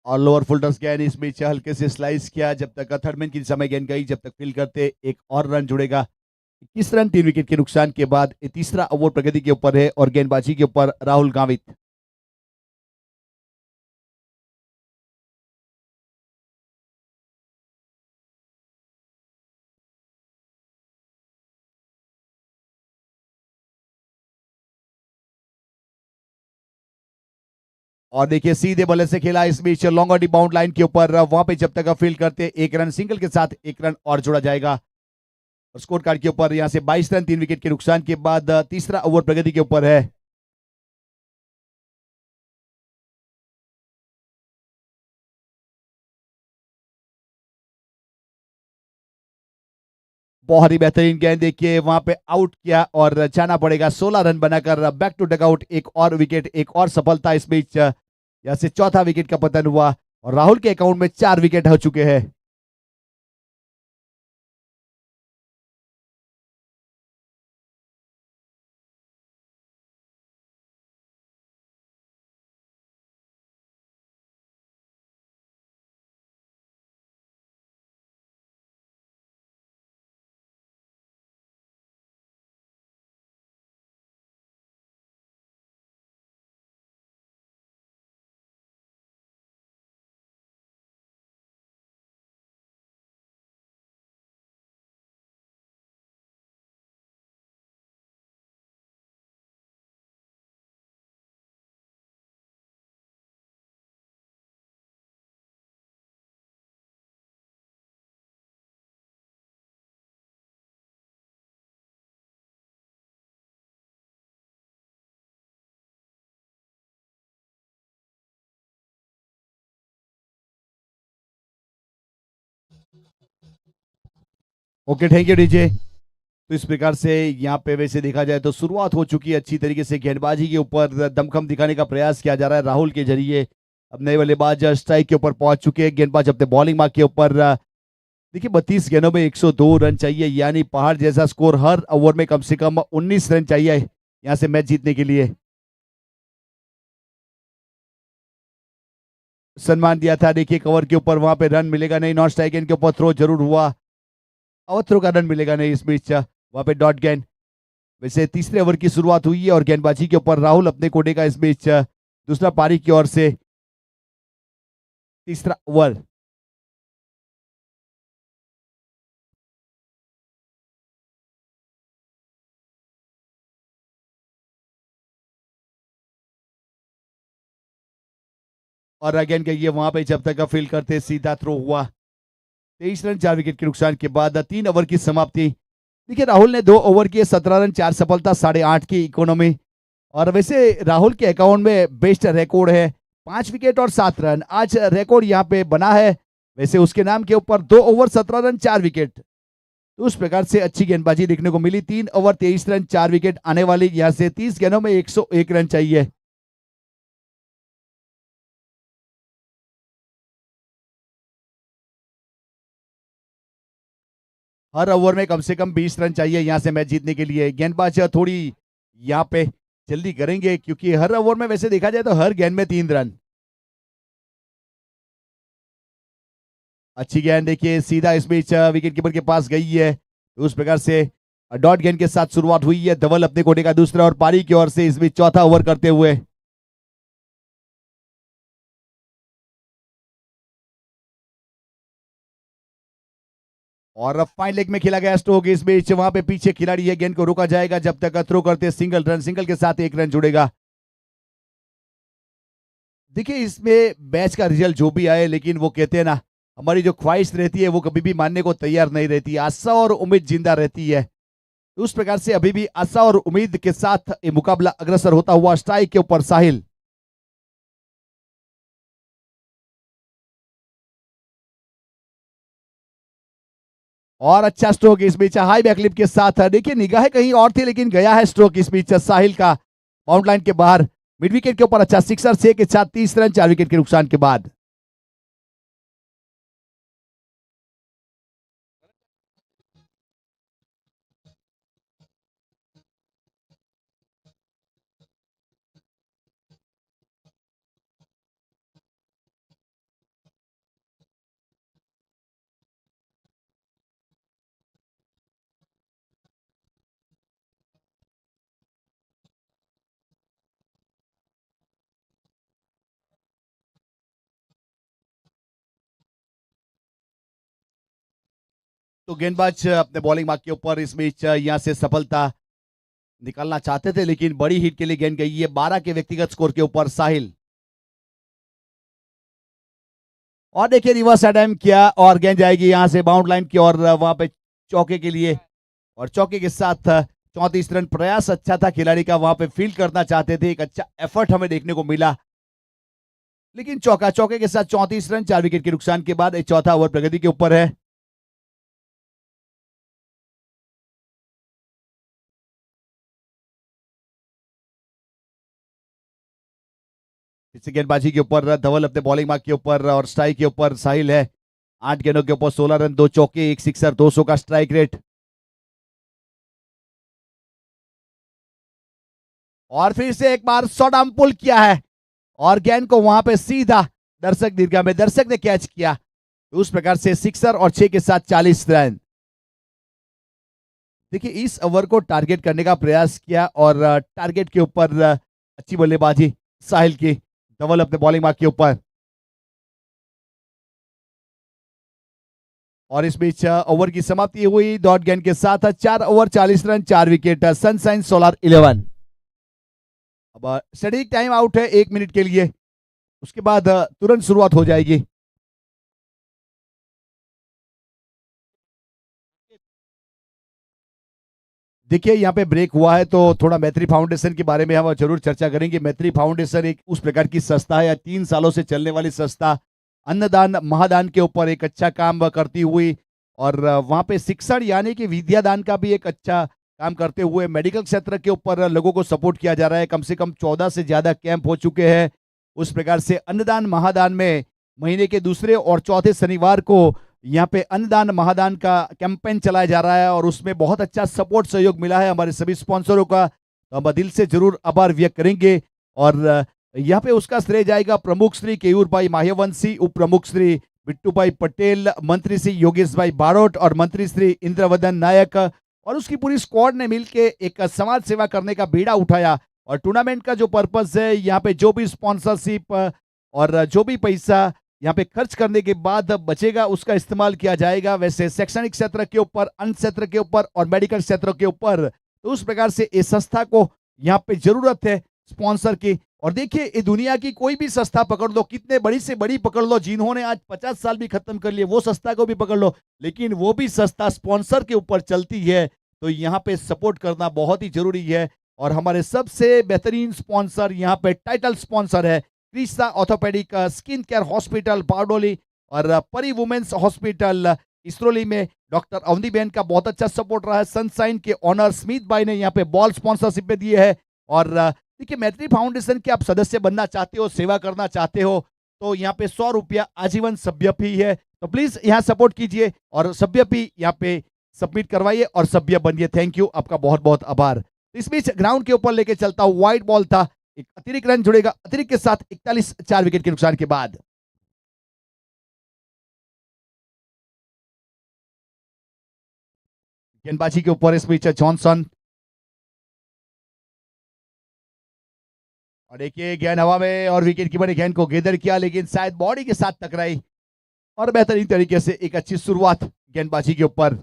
और लोअर फुल टॉस गेंद, इस बीच हल्के से स्लाइस किया, जब तक थर्डमैन की दिशा में गेंद गई, जब तक फील करते एक और रन जुड़ेगा। 21 रन, 3 विकेट के नुकसान के बाद तीसरा ओवर प्रगति के ऊपर है, और गेंदबाजी के ऊपर राहुल गावित। और देखिए सीधे बल्ले से खेला, इस बीच लॉन्ग ऑन बाउंड लाइन के ऊपर, वहां पे जब तक फील्ड करते 1 रन, सिंगल के साथ 1 रन और जोड़ा जाएगा। और स्कोर कार्ड के ऊपर यहां से 22 रन, 3 विकेट के नुकसान के बाद तीसरा ओवर प्रगति के ऊपर है। बहुत ही बेहतरीन गेंद, देखिए वहां पे आउट किया, और जाना पड़ेगा 16 रन बनाकर बैक टू डगआउट, एक और विकेट, एक और सफलता, इस बीच यहां से चौथा विकेट का पतन हुआ, और राहुल के अकाउंट में 4 विकेट हो चुके हैं। Okay, thank you DJ. तो इस प्रकार से यहाँ पे वैसे देखा जाए तो शुरुआत हो चुकी है अच्छी तरीके से, गेंदबाजी के ऊपर दमखम दिखाने का प्रयास किया जा रहा है राहुल के जरिए। अब नए बल्लेबाज स्ट्राइक के ऊपर पहुंच चुके हैं, गेंदबाज अपने बॉलिंग मार्क के ऊपर। देखिए 32 गेंदों में 102 रन चाहिए, यानी पहाड़ जैसा स्कोर। हर ओवर में कम से कम 19 रन चाहिए यहाँ से मैच जीतने के लिए। सम्मान दिया था, देखिए कवर के ऊपर, वहां पे रन मिलेगा नहीं। नॉन स्ट्राइक गेंद के ऊपर थ्रो जरूर हुआ, और थ्रो का रन मिलेगा नहीं इस बीच। वहां पे डॉट गेंद। वैसे तीसरे ओवर की शुरुआत हुई है और गेंदबाजी के ऊपर राहुल अपने कोटे का इस बीच दूसरा पारी की ओर से तीसरा ओवर। और अगेन कहिए वहां पे जब तक फील करते सीधा थ्रो हुआ। 23 रन 4 विकेट के नुकसान के बाद 3 ओवर की समाप्ति। देखिए राहुल ने 2 ओवर किए, 17 रन 4 सफलता, 8.5 की इकोनॉमी। और वैसे राहुल के अकाउंट में बेस्ट रिकॉर्ड है, 5 विकेट और 7 रन आज रिकॉर्ड यहाँ पे बना है। वैसे उसके नाम के ऊपर 2 ओवर 17 रन 4 विकेट, तो उस प्रकार से अच्छी गेंदबाजी देखने को मिली। 3 ओवर 23 रन 4 विकेट आने वाली, यहाँ से 30 गेंदों में 101 रन चाहिए। हर ओवर में कम से कम 20 रन चाहिए यहाँ से मैच जीतने के लिए। गेंदबाज थोड़ी यहाँ पे जल्दी करेंगे, क्योंकि हर ओवर में वैसे देखा जाए तो हर गेंद में 3 रन। अच्छी गेंद देखिए सीधा इस बीच विकेट कीपर के पास गई है, तो उस प्रकार से डॉट गेंद के साथ शुरुआत हुई है। धवल अपने कोटे का दूसरा और पारी की ओर से इस बीच चौथा ओवर करते हुए। और फाइन लेग में खेला गया स्ट्रोक इस बीच, वहां पे पीछे खिलाड़ी है, गेंद को रोका जाएगा जब तक थ्रो करते सिंगल रन, सिंगल के साथ 1 रन जुड़ेगा। देखिए इसमें मैच का रिजल्ट जो भी आए, लेकिन वो कहते हैं ना, हमारी जो ख्वाहिश रहती है वो कभी भी मानने को तैयार नहीं रहती, आशा और उम्मीद जिंदा रहती है। तो उस प्रकार से अभी भी आशा और उम्मीद के साथ ये मुकाबला अग्रसर होता हुआ। स्ट्राइक के ऊपर साहिल, और अच्छा स्ट्रोक इस बीच हाई बैकलिप के साथ। देखिए निगाहें कहीं और थी, लेकिन गया है स्ट्रोक इस बीच साहिल का बाउंड लाइन के बाहर। मिड विकेट के ऊपर अच्छा सिक्सर 6 के साथ 30 रन 4 विकेट के नुकसान के बाद। तो गेंदबाज अपने बॉलिंग मार्क के ऊपर इस बीच यहां से सफलता निकालना चाहते थे, लेकिन बड़ी हिट के लिए गेंद गई है 12 के व्यक्तिगत स्कोर के ऊपर साहिल। और देखिए रिवर्स अटैम्प्ट किया और गेंद जाएगी यहां से बाउंड लाइन की, और वहां पे चौके के लिए, और चौके के साथ 34 रन। प्रयास अच्छा था खिलाड़ी का, वहां पे फील्ड करना चाहते थे, एक अच्छा एफर्ट हमें देखने को मिला, लेकिन चौका। चौके के साथ 34 रन 4 विकेट के नुकसान के बाद एक चौथा ओवर प्रगति के ऊपर है। इस गेंदबाजी के ऊपर धवल अपने बॉलिंग मार्क के ऊपर, और स्ट्राइक के ऊपर साहिल है। 8 गेंदों के ऊपर 16 रन, 2 चौके, 1 सिक्सर, 200 का स्ट्राइक रेट। और फिर से एक बार शॉट आर्म पुल किया है, और गेंद को वहां पे सीधा दर्शक दीर्घा में दर्शक ने कैच किया। तो उस प्रकार से सिक्सर और 6 के साथ 40 रन। देखिए इस ओवर को टारगेट करने का प्रयास किया, और टारगेट के ऊपर अच्छी बल्लेबाजी साहिल की। धवल अपने बॉलिंग मार्क के ऊपर, और इस बीच ओवर की समाप्ति हुई डॉट गेंद के साथ। 4 over 40 run 4 wicket, sunshine solar 11। अब स्टैटिक टाइम आउट है 1 मिनट के लिए, उसके बाद तुरंत शुरुआत हो जाएगी। देखिए यहाँ पे ब्रेक हुआ है, तो थोड़ा मैत्री फाउंडेशन के बारे में हम जरूर चर्चा करेंगे। मैत्री फाउंडेशन एक उस प्रकार की संस्था है, या 3 सालों से चलने वाली संस्था, अन्नदान महादान के ऊपर एक अच्छा काम करती हुई, और वहाँ पे शिक्षण यानी कि विद्यादान का भी एक अच्छा काम करते हुए मेडिकल क्षेत्र के ऊपर लोगों को सपोर्ट किया जा रहा है। कम से कम 14 से ज़्यादा कैंप हो चुके हैं। उस प्रकार से अन्नदान महादान में महीने के दूसरे और चौथे शनिवार को यहाँ पे अन्नदान महादान का कैंपेन चलाया जा रहा है, और उसमें बहुत अच्छा सपोर्ट सहयोग मिला है हमारे सभी स्पॉन्सरों का। तो हम दिल से जरूर आभार व्यक्त करेंगे। और यहाँ पे उसका श्रेय जाएगा प्रमुख श्री केयूर भाई माह्यवंशी, उप प्रमुख श्री बिट्टू भाई पटेल, मंत्री श्री योगेश भाई बारोट और मंत्री श्री इंद्रवदन नायक और उसकी पूरी स्क्वाड ने मिलके एक समाज सेवा करने का बीड़ा उठाया। और टूर्नामेंट का जो पर्पस है, यहाँ पे जो भी स्पॉन्सरशिप और जो भी पैसा यहाँ पे खर्च करने के बाद बचेगा उसका इस्तेमाल किया जाएगा वैसे शैक्षणिक क्षेत्र के ऊपर, अन्न क्षेत्र के ऊपर और मेडिकल क्षेत्र के ऊपर। तो उस प्रकार से इस संस्था को यहाँ पे जरूरत है स्पॉन्सर की। और देखिए, ये दुनिया की कोई भी संस्था पकड़ लो, कितने बड़ी से बड़ी पकड़ लो, जिन्होंने आज 50 साल भी खत्म कर लिए, वो संस्था को भी पकड़ लो, लेकिन वो भी संस्था स्पॉन्सर के ऊपर चलती है। तो यहाँ पे सपोर्ट करना बहुत ही जरूरी है। और हमारे सबसे बेहतरीन स्पॉन्सर यहाँ पे टाइटल स्पॉन्सर है Crysta orthopaedic skin care hospital Bardoli और परी वुमेन्स हॉस्पिटल इसरोली में डॉक्टर अवंतीबेन का बहुत अच्छा सपोर्ट रहा है। सनशाइन के ऑनर स्मिथ भाई ने यहाँ पे बॉल स्पॉन्सरशिप में दिए है। और देखिए, मैत्री फाउंडेशन के आप सदस्य बनना चाहते हो, सेवा करना चाहते हो, तो यहाँ पे 100 रुपया आजीवन सभ्य फी है। तो प्लीज यहाँ सपोर्ट कीजिए और सभ्य फी यहाँ पे सबमिट करवाइए और सभ्य बनिए। थैंक यू, आपका बहुत बहुत आभार। इस बीच ग्राउंड के ऊपर लेके चलता हूं, व्हाइट बॉल था, एक अतिरिक्त रन जुड़ेगा अतिरिक्त के साथ 41 4 विकेट के नुकसान के बाद। गेंदबाजी के ऊपर इस बीच जॉनसन, और देखिए गेंद हवा में और विकेट कीपर ने गेंद को गेदर किया, लेकिन शायद बॉडी के साथ टकराई। और बेहतरीन तरीके से एक अच्छी शुरुआत गेंदबाजी के ऊपर।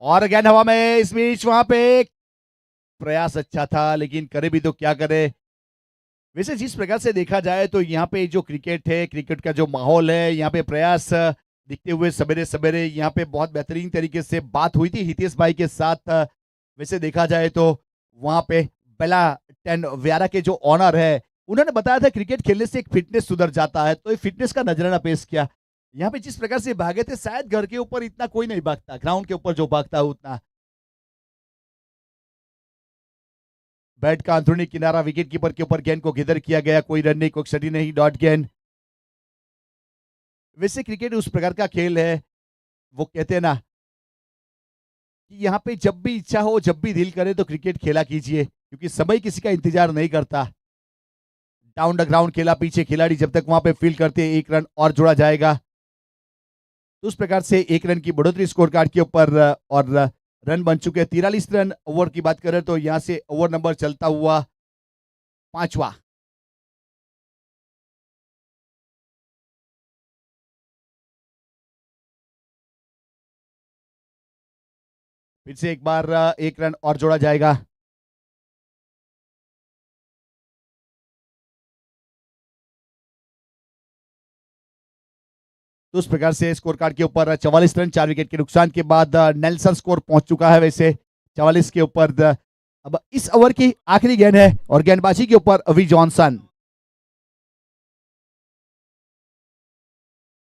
और गेंद हवा में, इस बीच वहां पे प्रयास अच्छा था, लेकिन करे भी तो क्या करे। वैसे जिस प्रकार से देखा जाए तो यहाँ पे जो क्रिकेट है, क्रिकेट का जो माहौल है, यहाँ पे प्रयास दिखते हुए सवेरे सवेरे यहाँ पे बहुत बेहतरीन तरीके से बात हुई थी हितेश भाई के साथ। वैसे देखा जाए तो वहाँ पे बेला 10 व्यारा के जो ऑनर है, उन्होंने बताया था क्रिकेट खेलने से एक फिटनेस सुधर जाता है। तो ये फिटनेस का नजराना पेश किया। यहाँ पे जिस प्रकार से भागे थे, शायद घर के ऊपर इतना कोई नहीं भागता, ग्राउंड के ऊपर जो भागता है उतना। बैट का अंदरूनी किनारा, विकेट कीपर के ऊपर गेंद को गिदर किया गया, कोई रन नहीं, कोई क्षति नहीं, डॉट गेंद। वैसे क्रिकेट उस प्रकार का खेल है, वो कहते हैं ना कि यहाँ पे जब भी इच्छा हो, जब भी दिल करे तो क्रिकेट खेला कीजिए, क्योंकि समय किसी का इंतजार नहीं करता। डाउन द ग्राउंड खेला, पीछे खिलाड़ी जब तक वहां पे फील करते हैं, 1 रन और जोड़ा जाएगा। तो उस प्रकार से 1 रन की बढ़ोतरी स्कोर कार्ड के ऊपर। और रन बन चुके हैं 43 रन। ओवर की बात करें तो यहां से ओवर नंबर चलता हुआ 5वां। फिर से एक बार 1 रन और जोड़ा जाएगा। तो उस प्रकार से स्कोर कार्ड के ऊपर 44 रन 4 विकेट के नुकसान के बाद नेल्सन स्कोर पहुंच चुका है वैसे 44 के ऊपर। अब इस ओवर की आखिरी गेंद है और गेंदबाजी के ऊपर अवी जॉनसन।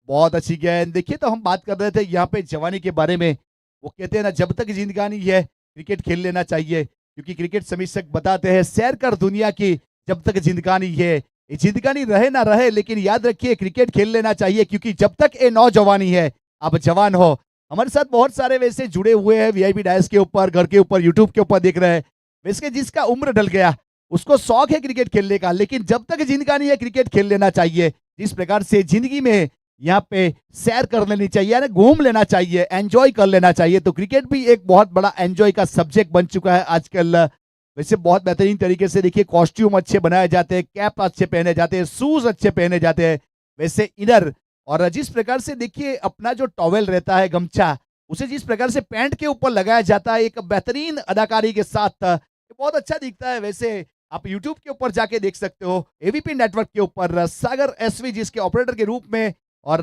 बहुत अच्छी गेंद। देखिए, तो हम बात कर रहे थे यहाँ पे जवानी के बारे में। वो कहते हैं ना, जब तक जिंदगानी है क्रिकेट खेल लेना चाहिए, क्योंकि क्रिकेट समीक्षक बताते हैं सैर कर दुनिया की जब तक जिंदगानी है। ये जिंदगानी रहे ना रहे, लेकिन याद रखिए क्रिकेट खेल लेना चाहिए, क्योंकि जब तक ये नौजवानी है, आप जवान हो। हमारे साथ बहुत सारे वैसे जुड़े हुए हैं वीआईपी डायस के ऊपर, घर के ऊपर, यूट्यूब के ऊपर देख रहे हैं। वैसे जिसका उम्र ढल गया, उसको शौक है क्रिकेट खेलने का, लेकिन जब तक जिंदगानी है क्रिकेट खेल लेना चाहिए। जिस प्रकार से जिंदगी में यहाँ पे सैर कर लेनी चाहिए, यानी घूम लेना चाहिए, एंजॉय कर लेना चाहिए। तो क्रिकेट भी एक बहुत बड़ा एंजॉय का सब्जेक्ट बन चुका है आजकल। वैसे बहुत बेहतरीन तरीके से देखिए, कॉस्ट्यूम अच्छे बनाए जाते हैं, कैप अच्छे पहने जाते हैं, शूज अच्छे पहने जाते हैं वैसे इनर। और जिस प्रकार से देखिए अपना जो टॉवेल रहता है, गमछा, उसे जिस प्रकार से पैंट के ऊपर लगाया जाता है एक बेहतरीन अदाकारी के साथ, बहुत अच्छा दिखता है। वैसे आप यूट्यूब के ऊपर जाके देख सकते हो, एवीपी नेटवर्क के ऊपर सागर एसवी जिसके ऑपरेटर के रूप में और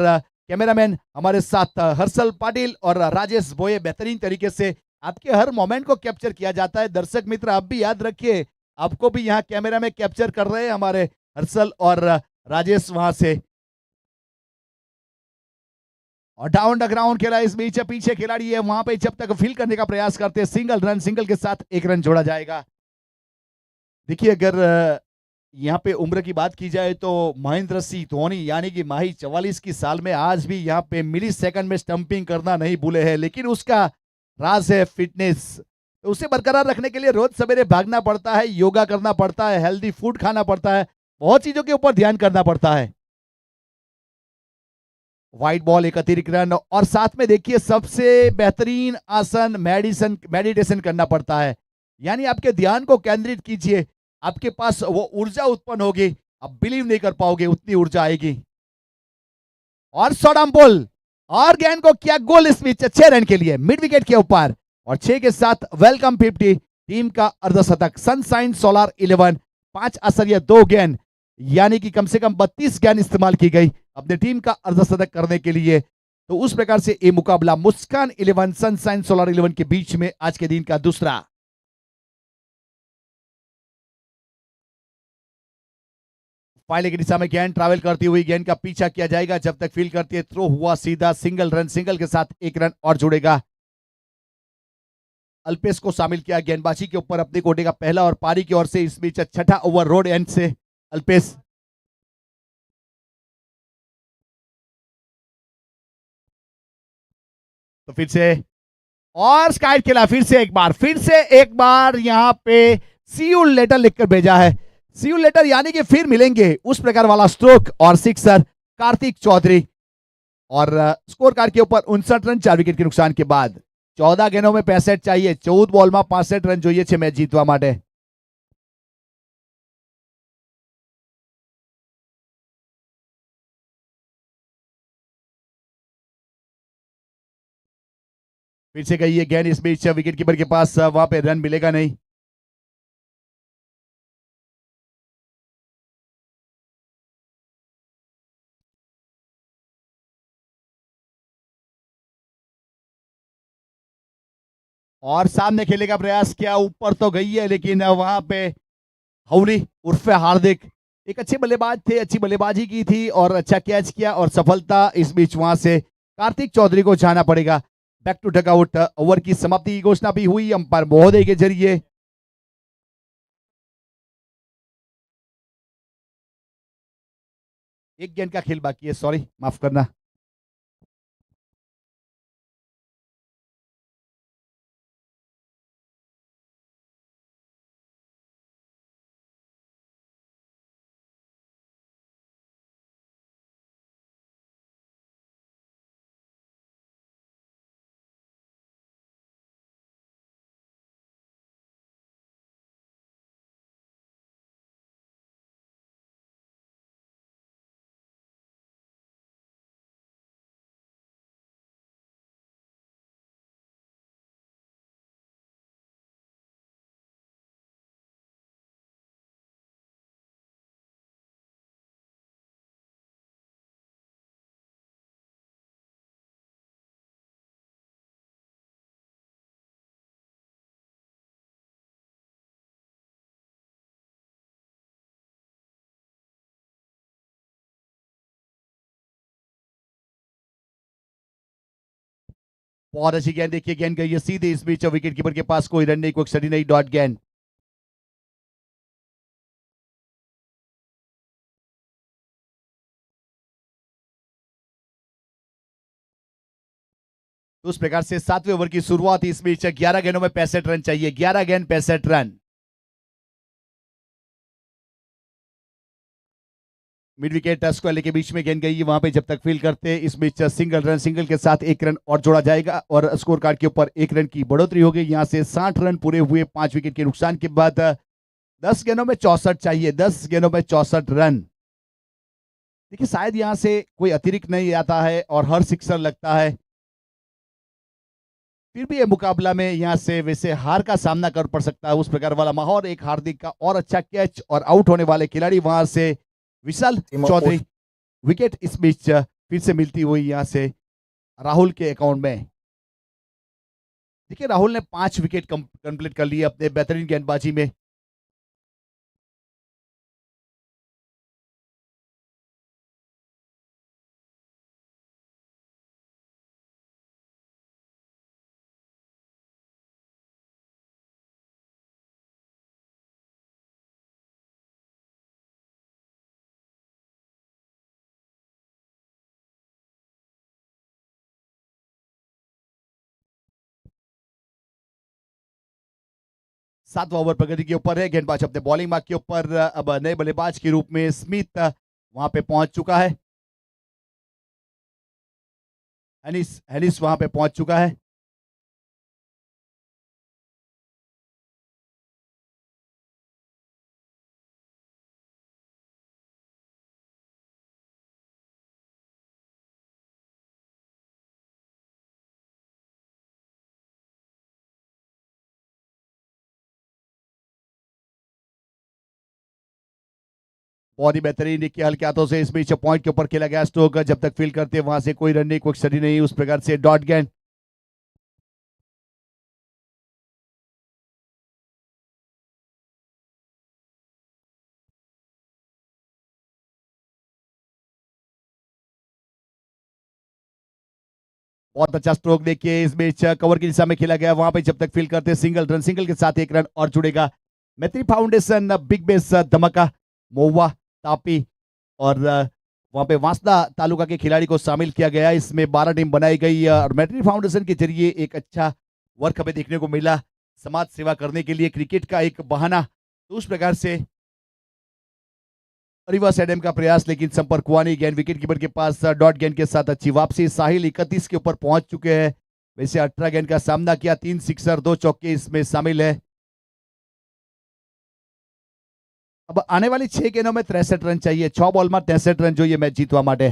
कैमरामैन हमारे साथ हर्षल पाटिल और राजेश बोये, बेहतरीन तरीके से आपके हर मोमेंट को कैप्चर किया जाता है। दर्शक मित्र आप भी याद रखिए, आपको भी यहाँ कैमरा में कैप्चर कर रहे हैं हमारे हर्षल और राजेश वहां से। और डाउन द ग्राउंड खेला इस बीच, पीछे खिलाड़ी है वहां पे जब तक फील करने का प्रयास करते हैं, सिंगल रन, सिंगल के साथ एक रन जोड़ा जाएगा। देखिए अगर यहाँ पे उम्र की बात की जाए तो महेंद्र सिंह धोनी यानी कि माही 44 की साल में आज भी यहाँ पे मिली सेकंड में स्टंपिंग करना नहीं भूले हैं, लेकिन उसका राज है फिटनेस। तो उसे बरकरार रखने के लिए रोज सवेरे भागना पड़ता है, योगा करना पड़ता है, हेल्दी फूड खाना पड़ता है, बहुत चीजों के ऊपर ध्यान करना पड़ता है। व्हाइट बॉल, एक अतिरिक्त रन, और साथ में देखिए सबसे बेहतरीन आसन मेडिटेशन करना पड़ता है। यानी आपके ध्यान को केंद्रित कीजिए, आपके पास वो ऊर्जा उत्पन्न होगी, आप बिलीव नहीं कर पाओगे उतनी ऊर्जा आएगी। और शॉर्ट बॉल और गेंद को किया गोल इस बीच 6 रन के लिए मिड विकेट के ऊपर, और 6 के साथ वेलकम 50 टीम का अर्धशतक। सनशाइन सोलर 11 5 असरिया 2 गेंद यानी कि कम से कम 32 गेंद इस्तेमाल की गई अपने टीम का अर्धशतक करने के लिए। तो उस प्रकार से ये मुकाबला मुस्कान 11 सनशाइन सोलर 11 के बीच में आज के दिन का दूसरा। फाइले की दिशा में गेंद ट्रैवल करती हुई, गेंद का पीछा किया जाएगा जब तक फील करती है, थ्रो हुआ सीधा, सिंगल रन, सिंगल के साथ एक रन और जुड़ेगा। अल्पेश को शामिल किया गेंदबाजी के ऊपर अपने कोटे का पहला, और पारी की ओर से इस बीच छठा ओवर रोड एंड से अल्पेश। तो फिर से और स्काइड खेला, फिर से एक बार यहां पे सी यू लेटर लिखकर भेजा है। सी यू लेटर यानी कि फिर मिलेंगे, उस प्रकार वाला स्ट्रोक और सिक्सर कार्तिक चौधरी। और स्कोर कार्ड के ऊपर 59 रन 4 विकेट के नुकसान के बाद 14 गेंदों में 65 चाहिए, 14 बॉल में 65 रन જોઈએ છે मैच जीतवा માટે। फिर से गई है गेंद इस बीच विकेट कीपर के पास, वहां पे रन मिलेगा नहीं। और सामने खेलने का प्रयास किया, ऊपर तो गई है लेकिन वहां पे हौली उर्फे हार्दिक एक अच्छे बल्लेबाज थे, अच्छी बल्लेबाजी की थी और अच्छा कैच किया और सफलता इस बीच वहां से कार्तिक चौधरी को जाना पड़ेगा। बैक टू डगआउट, ओवर की समाप्ति की घोषणा भी हुई अंपायर महोदय के जरिए। एक गेंद का खेल बाकी है, सॉरी माफ करना। बहुत अच्छी गेंद, देखिए गेंद गई है सीधे इस बीच विकेट कीपर के पास, कोई रन नहीं, कोई स्टडी नहीं, डॉट गेंद। तो उस प्रकार से 7वें ओवर की शुरुआत इस बीच 11 गेंदों में 65 रन चाहिए, 11 गेंद 65 रन। मिड विकेट स्क्वायर के बीच में गेंद गई, वहां पे जब तक फील करते इस बीच सिंगल रन, सिंगल के साथ एक रन और जोड़ा जाएगा और स्कोर कार्ड के ऊपर एक रन की बढ़ोतरी होगी। यहां से 60 रन पूरे हुए 5 विकेट के नुकसान के बाद 10 गेंदों में 64 चाहिए, 10 गेंदों में 64 रन। देखिए शायद यहां से कोई अतिरिक्त नहीं आता है और हर सिक्सर लगता है, फिर भी ये मुकाबला में यहां से वैसे हार का सामना कर पड़ सकता है, उस प्रकार वाला माहौल। एक हार्दिक का और अच्छा कैच और आउट होने वाले खिलाड़ी वहां से विशाल चौधरी। विकेट इस बीच फिर से मिलती हुई यहाँ से राहुल के अकाउंट में। देखिए राहुल ने 5 विकेट कंप्लीट कर लिए अपने बेहतरीन गेंदबाजी में। सातवां ओवर प्रगति के ऊपर है, गेंदबाज अपने बॉलिंग मार्क के ऊपर। अब नए बल्लेबाज के रूप में स्मिथ वहां पे पहुंच चुका है। एनिस एनिस वहां पे पहुंच चुका है। बहुत ही बेहतरीन देखिए हल्के हाथों से इस बीच पॉइंट के ऊपर खेला गया स्ट्रोक। जब तक फील करते वहां से कोई रन नहीं, कोई स्टडी नहीं, उस प्रकार से डॉट गेंद। बहुत अच्छा स्ट्रोक देखिए इस बीच कवर की दिशा में खेला गया, वहां पे जब तक फील करते सिंगल रन, सिंगल के साथ एक रन और जुड़ेगा। मैत्री फाउंडेशन बिग बेस धमाका महुआ तापी और वहां पे वांसदा तालुका के खिलाड़ी को शामिल किया गया। इसमें 12 टीम बनाई गई और मैत्री फाउंडेशन के जरिए एक अच्छा वर्क हमें देखने को मिला समाज सेवा करने के लिए, क्रिकेट का एक बहाना। तो उस प्रकार से रिवर्स एडम का प्रयास, लेकिन संपर्क हुआ नहीं। गेंद विकेट कीपर के पास डॉट गेंद के साथ अच्छी वापसी। साहिल 31 के ऊपर पहुंच चुके हैं। वैसे 18 गेंद का सामना किया, 3 सिक्सर 2 चौके इसमें शामिल है। अब आने वाली 6 गेंदों में 63 रन चाहिए, 6 बॉल में 63 रन जो ये मैच जीतवा माटे।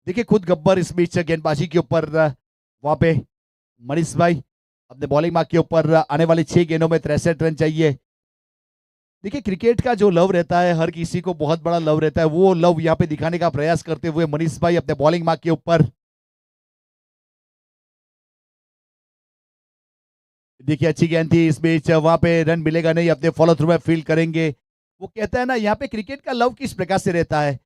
देखिए खुद गब्बर इस बीच गेंदबाजी के ऊपर वहां पे मनीष भाई अपने बॉलिंग मार्क के ऊपर आने वाली 6 गेंदों में 63 रन चाहिए। देखिए क्रिकेट का जो लव रहता है, हर किसी को बहुत बड़ा लव रहता है, वो लव यहाँ पे दिखाने का प्रयास करते हुए मनीष भाई अपने बॉलिंग मार्क के ऊपर। देखिए अच्छी गेंद थी इस बीच, वहां पे रन मिलेगा नहीं, अपने फॉलो थ्रू में फील्ड करेंगे। वो कहता है ना यहाँ पे क्रिकेट का लव किस प्रकार से रहता है।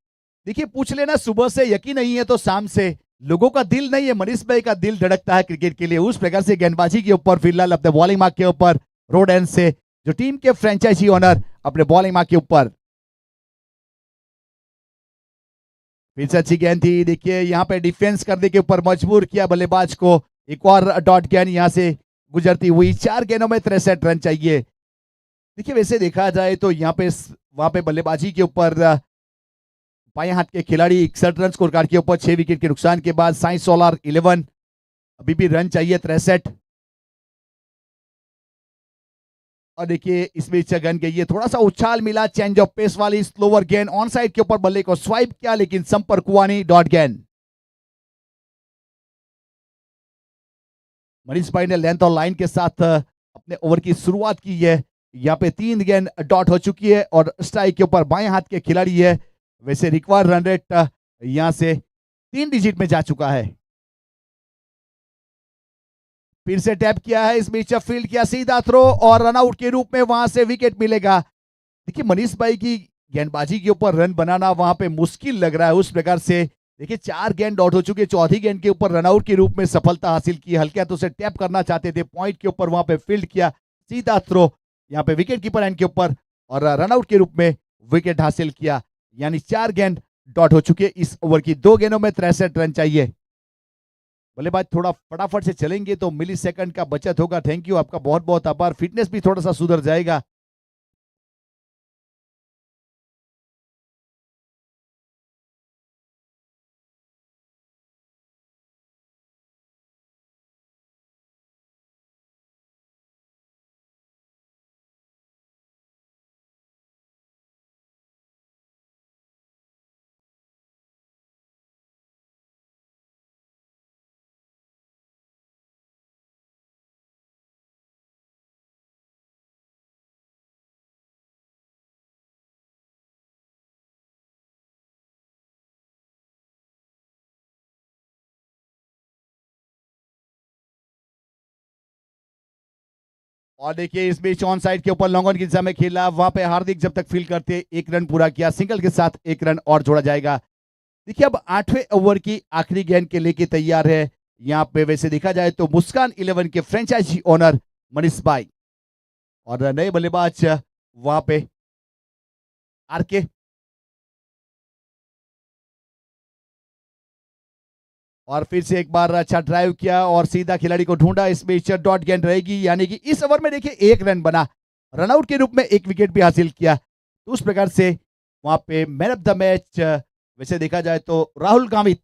देखिए पूछ लेना सुबह से, यकीन नहीं है तो शाम से। लोगों का दिल नहीं है, मनीष भाई का दिल धड़कता है क्रिकेट के लिए। उस प्रकार से गेंदबाजी के ऊपर फिलहाल अपने बॉलिंग मार्क के ऊपर रोड एंड से जो टीम के फ्रेंचाइजी ओनर अपने बॉलिंग मार्क के ऊपर। फिर से अच्छी गेंद थी, देखिए यहाँ पे डिफेंस करने के ऊपर मजबूर किया बल्लेबाज को। एक और डॉट गेंद यहाँ से गुजरती हुई, 4 गेंदों में 63 रन चाहिए। देखिए वैसे देखा जाए तो यहाँ पे वहां पे बल्लेबाजी के ऊपर बाएं हाथ के खिलाड़ी 61 रन स्कोर कार्ड के ऊपर 6 विकेट के नुकसान के बाद साइंस सोलार 11। अभी भी रन चाहिए 63। और देखिए इस बीच गन गई है, थोड़ा सा उछाल मिला, चेंज ऑफ पेस वाली स्लोवर गेंद ऑन साइड के ऊपर बल्ले को स्वाइप किया, लेकिन संपर्क हुआ नहीं, डॉट गेंद। मनीष भाई ने लेंथ और लाइन के साथ अपने ओवर की शुरुआत की है। यहाँ पे 3 गेंद डॉट हो चुकी है और स्ट्राइक के ऊपर बाएं हाथ के खिलाड़ी है। वैसे रिक्वायर्ड रन रेट यहाँ से 3 डिजिट में जा चुका है। फिर से टैप किया है, इस बीच फील्ड किया सीधा थ्रो और रनआउट के रूप में वहां से विकेट मिलेगा। देखिए मनीष भाई की गेंदबाजी के ऊपर रन बनाना वहां पे मुश्किल लग रहा है, उस प्रकार से। देखिए 4 गेंद आउट हो चुके, चौथी गेंद के ऊपर रनआउट के रूप में सफलता हासिल की। हल्के हाथों से टैप करना चाहते थे, पॉइंट के ऊपर वहां पे फील्ड किया सीधा थ्रो, यहाँ पे विकेट कीपर एंड के ऊपर और रनआउट के रूप में विकेट हासिल किया। यानी 4 गेंद डॉट हो चुके इस ओवर की, 2 गेंदों में 63 रन चाहिए। बल्लेबाज थोड़ा फटाफट से चलेंगे तो मिली सेकंड का बचत होगा। थैंक यू, आपका बहुत बहुत आभार। फिटनेस भी थोड़ा सा सुधर जाएगा। और देखिए इस बीच ऑन साइड के ऊपर लॉन्ग ऑन की दिशा में खेला, वहां पे हार्दिक जब तक फील्ड करते 1 रन पूरा किया, सिंगल के साथ 1 रन और जोड़ा जाएगा। देखिए अब 8वें ओवर की आखिरी गेंद के लेके तैयार है यहाँ पे। वैसे देखा जाए तो मुस्कान 11 के फ्रेंचाइजी ओनर मनीष भाई और नए बल्लेबाज वहां पे आरके। और फिर से एक बार अच्छा ड्राइव किया और सीधा खिलाड़ी को ढूंढा। इस बीच डॉट गेंद रहेगी, यानी कि इस ओवर में देखिए 1 रन बना, रनआउट के रूप में 1 विकेट भी हासिल किया। तो उस प्रकार से वहां पे मैन ऑफ द मैच वैसे देखा जाए तो राहुल गावित,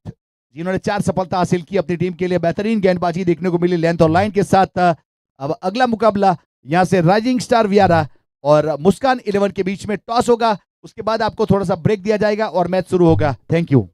जिन्होंने 4 सफलता हासिल की अपनी टीम के लिए। बेहतरीन गेंदबाजी देखने को मिली लेंथ और लाइन के साथ। अब अगला मुकाबला यहां से राइजिंग स्टार वियारा और मुस्कान 11 के बीच में टॉस होगा, उसके बाद आपको थोड़ा सा ब्रेक दिया जाएगा और मैच शुरू होगा। Thank you.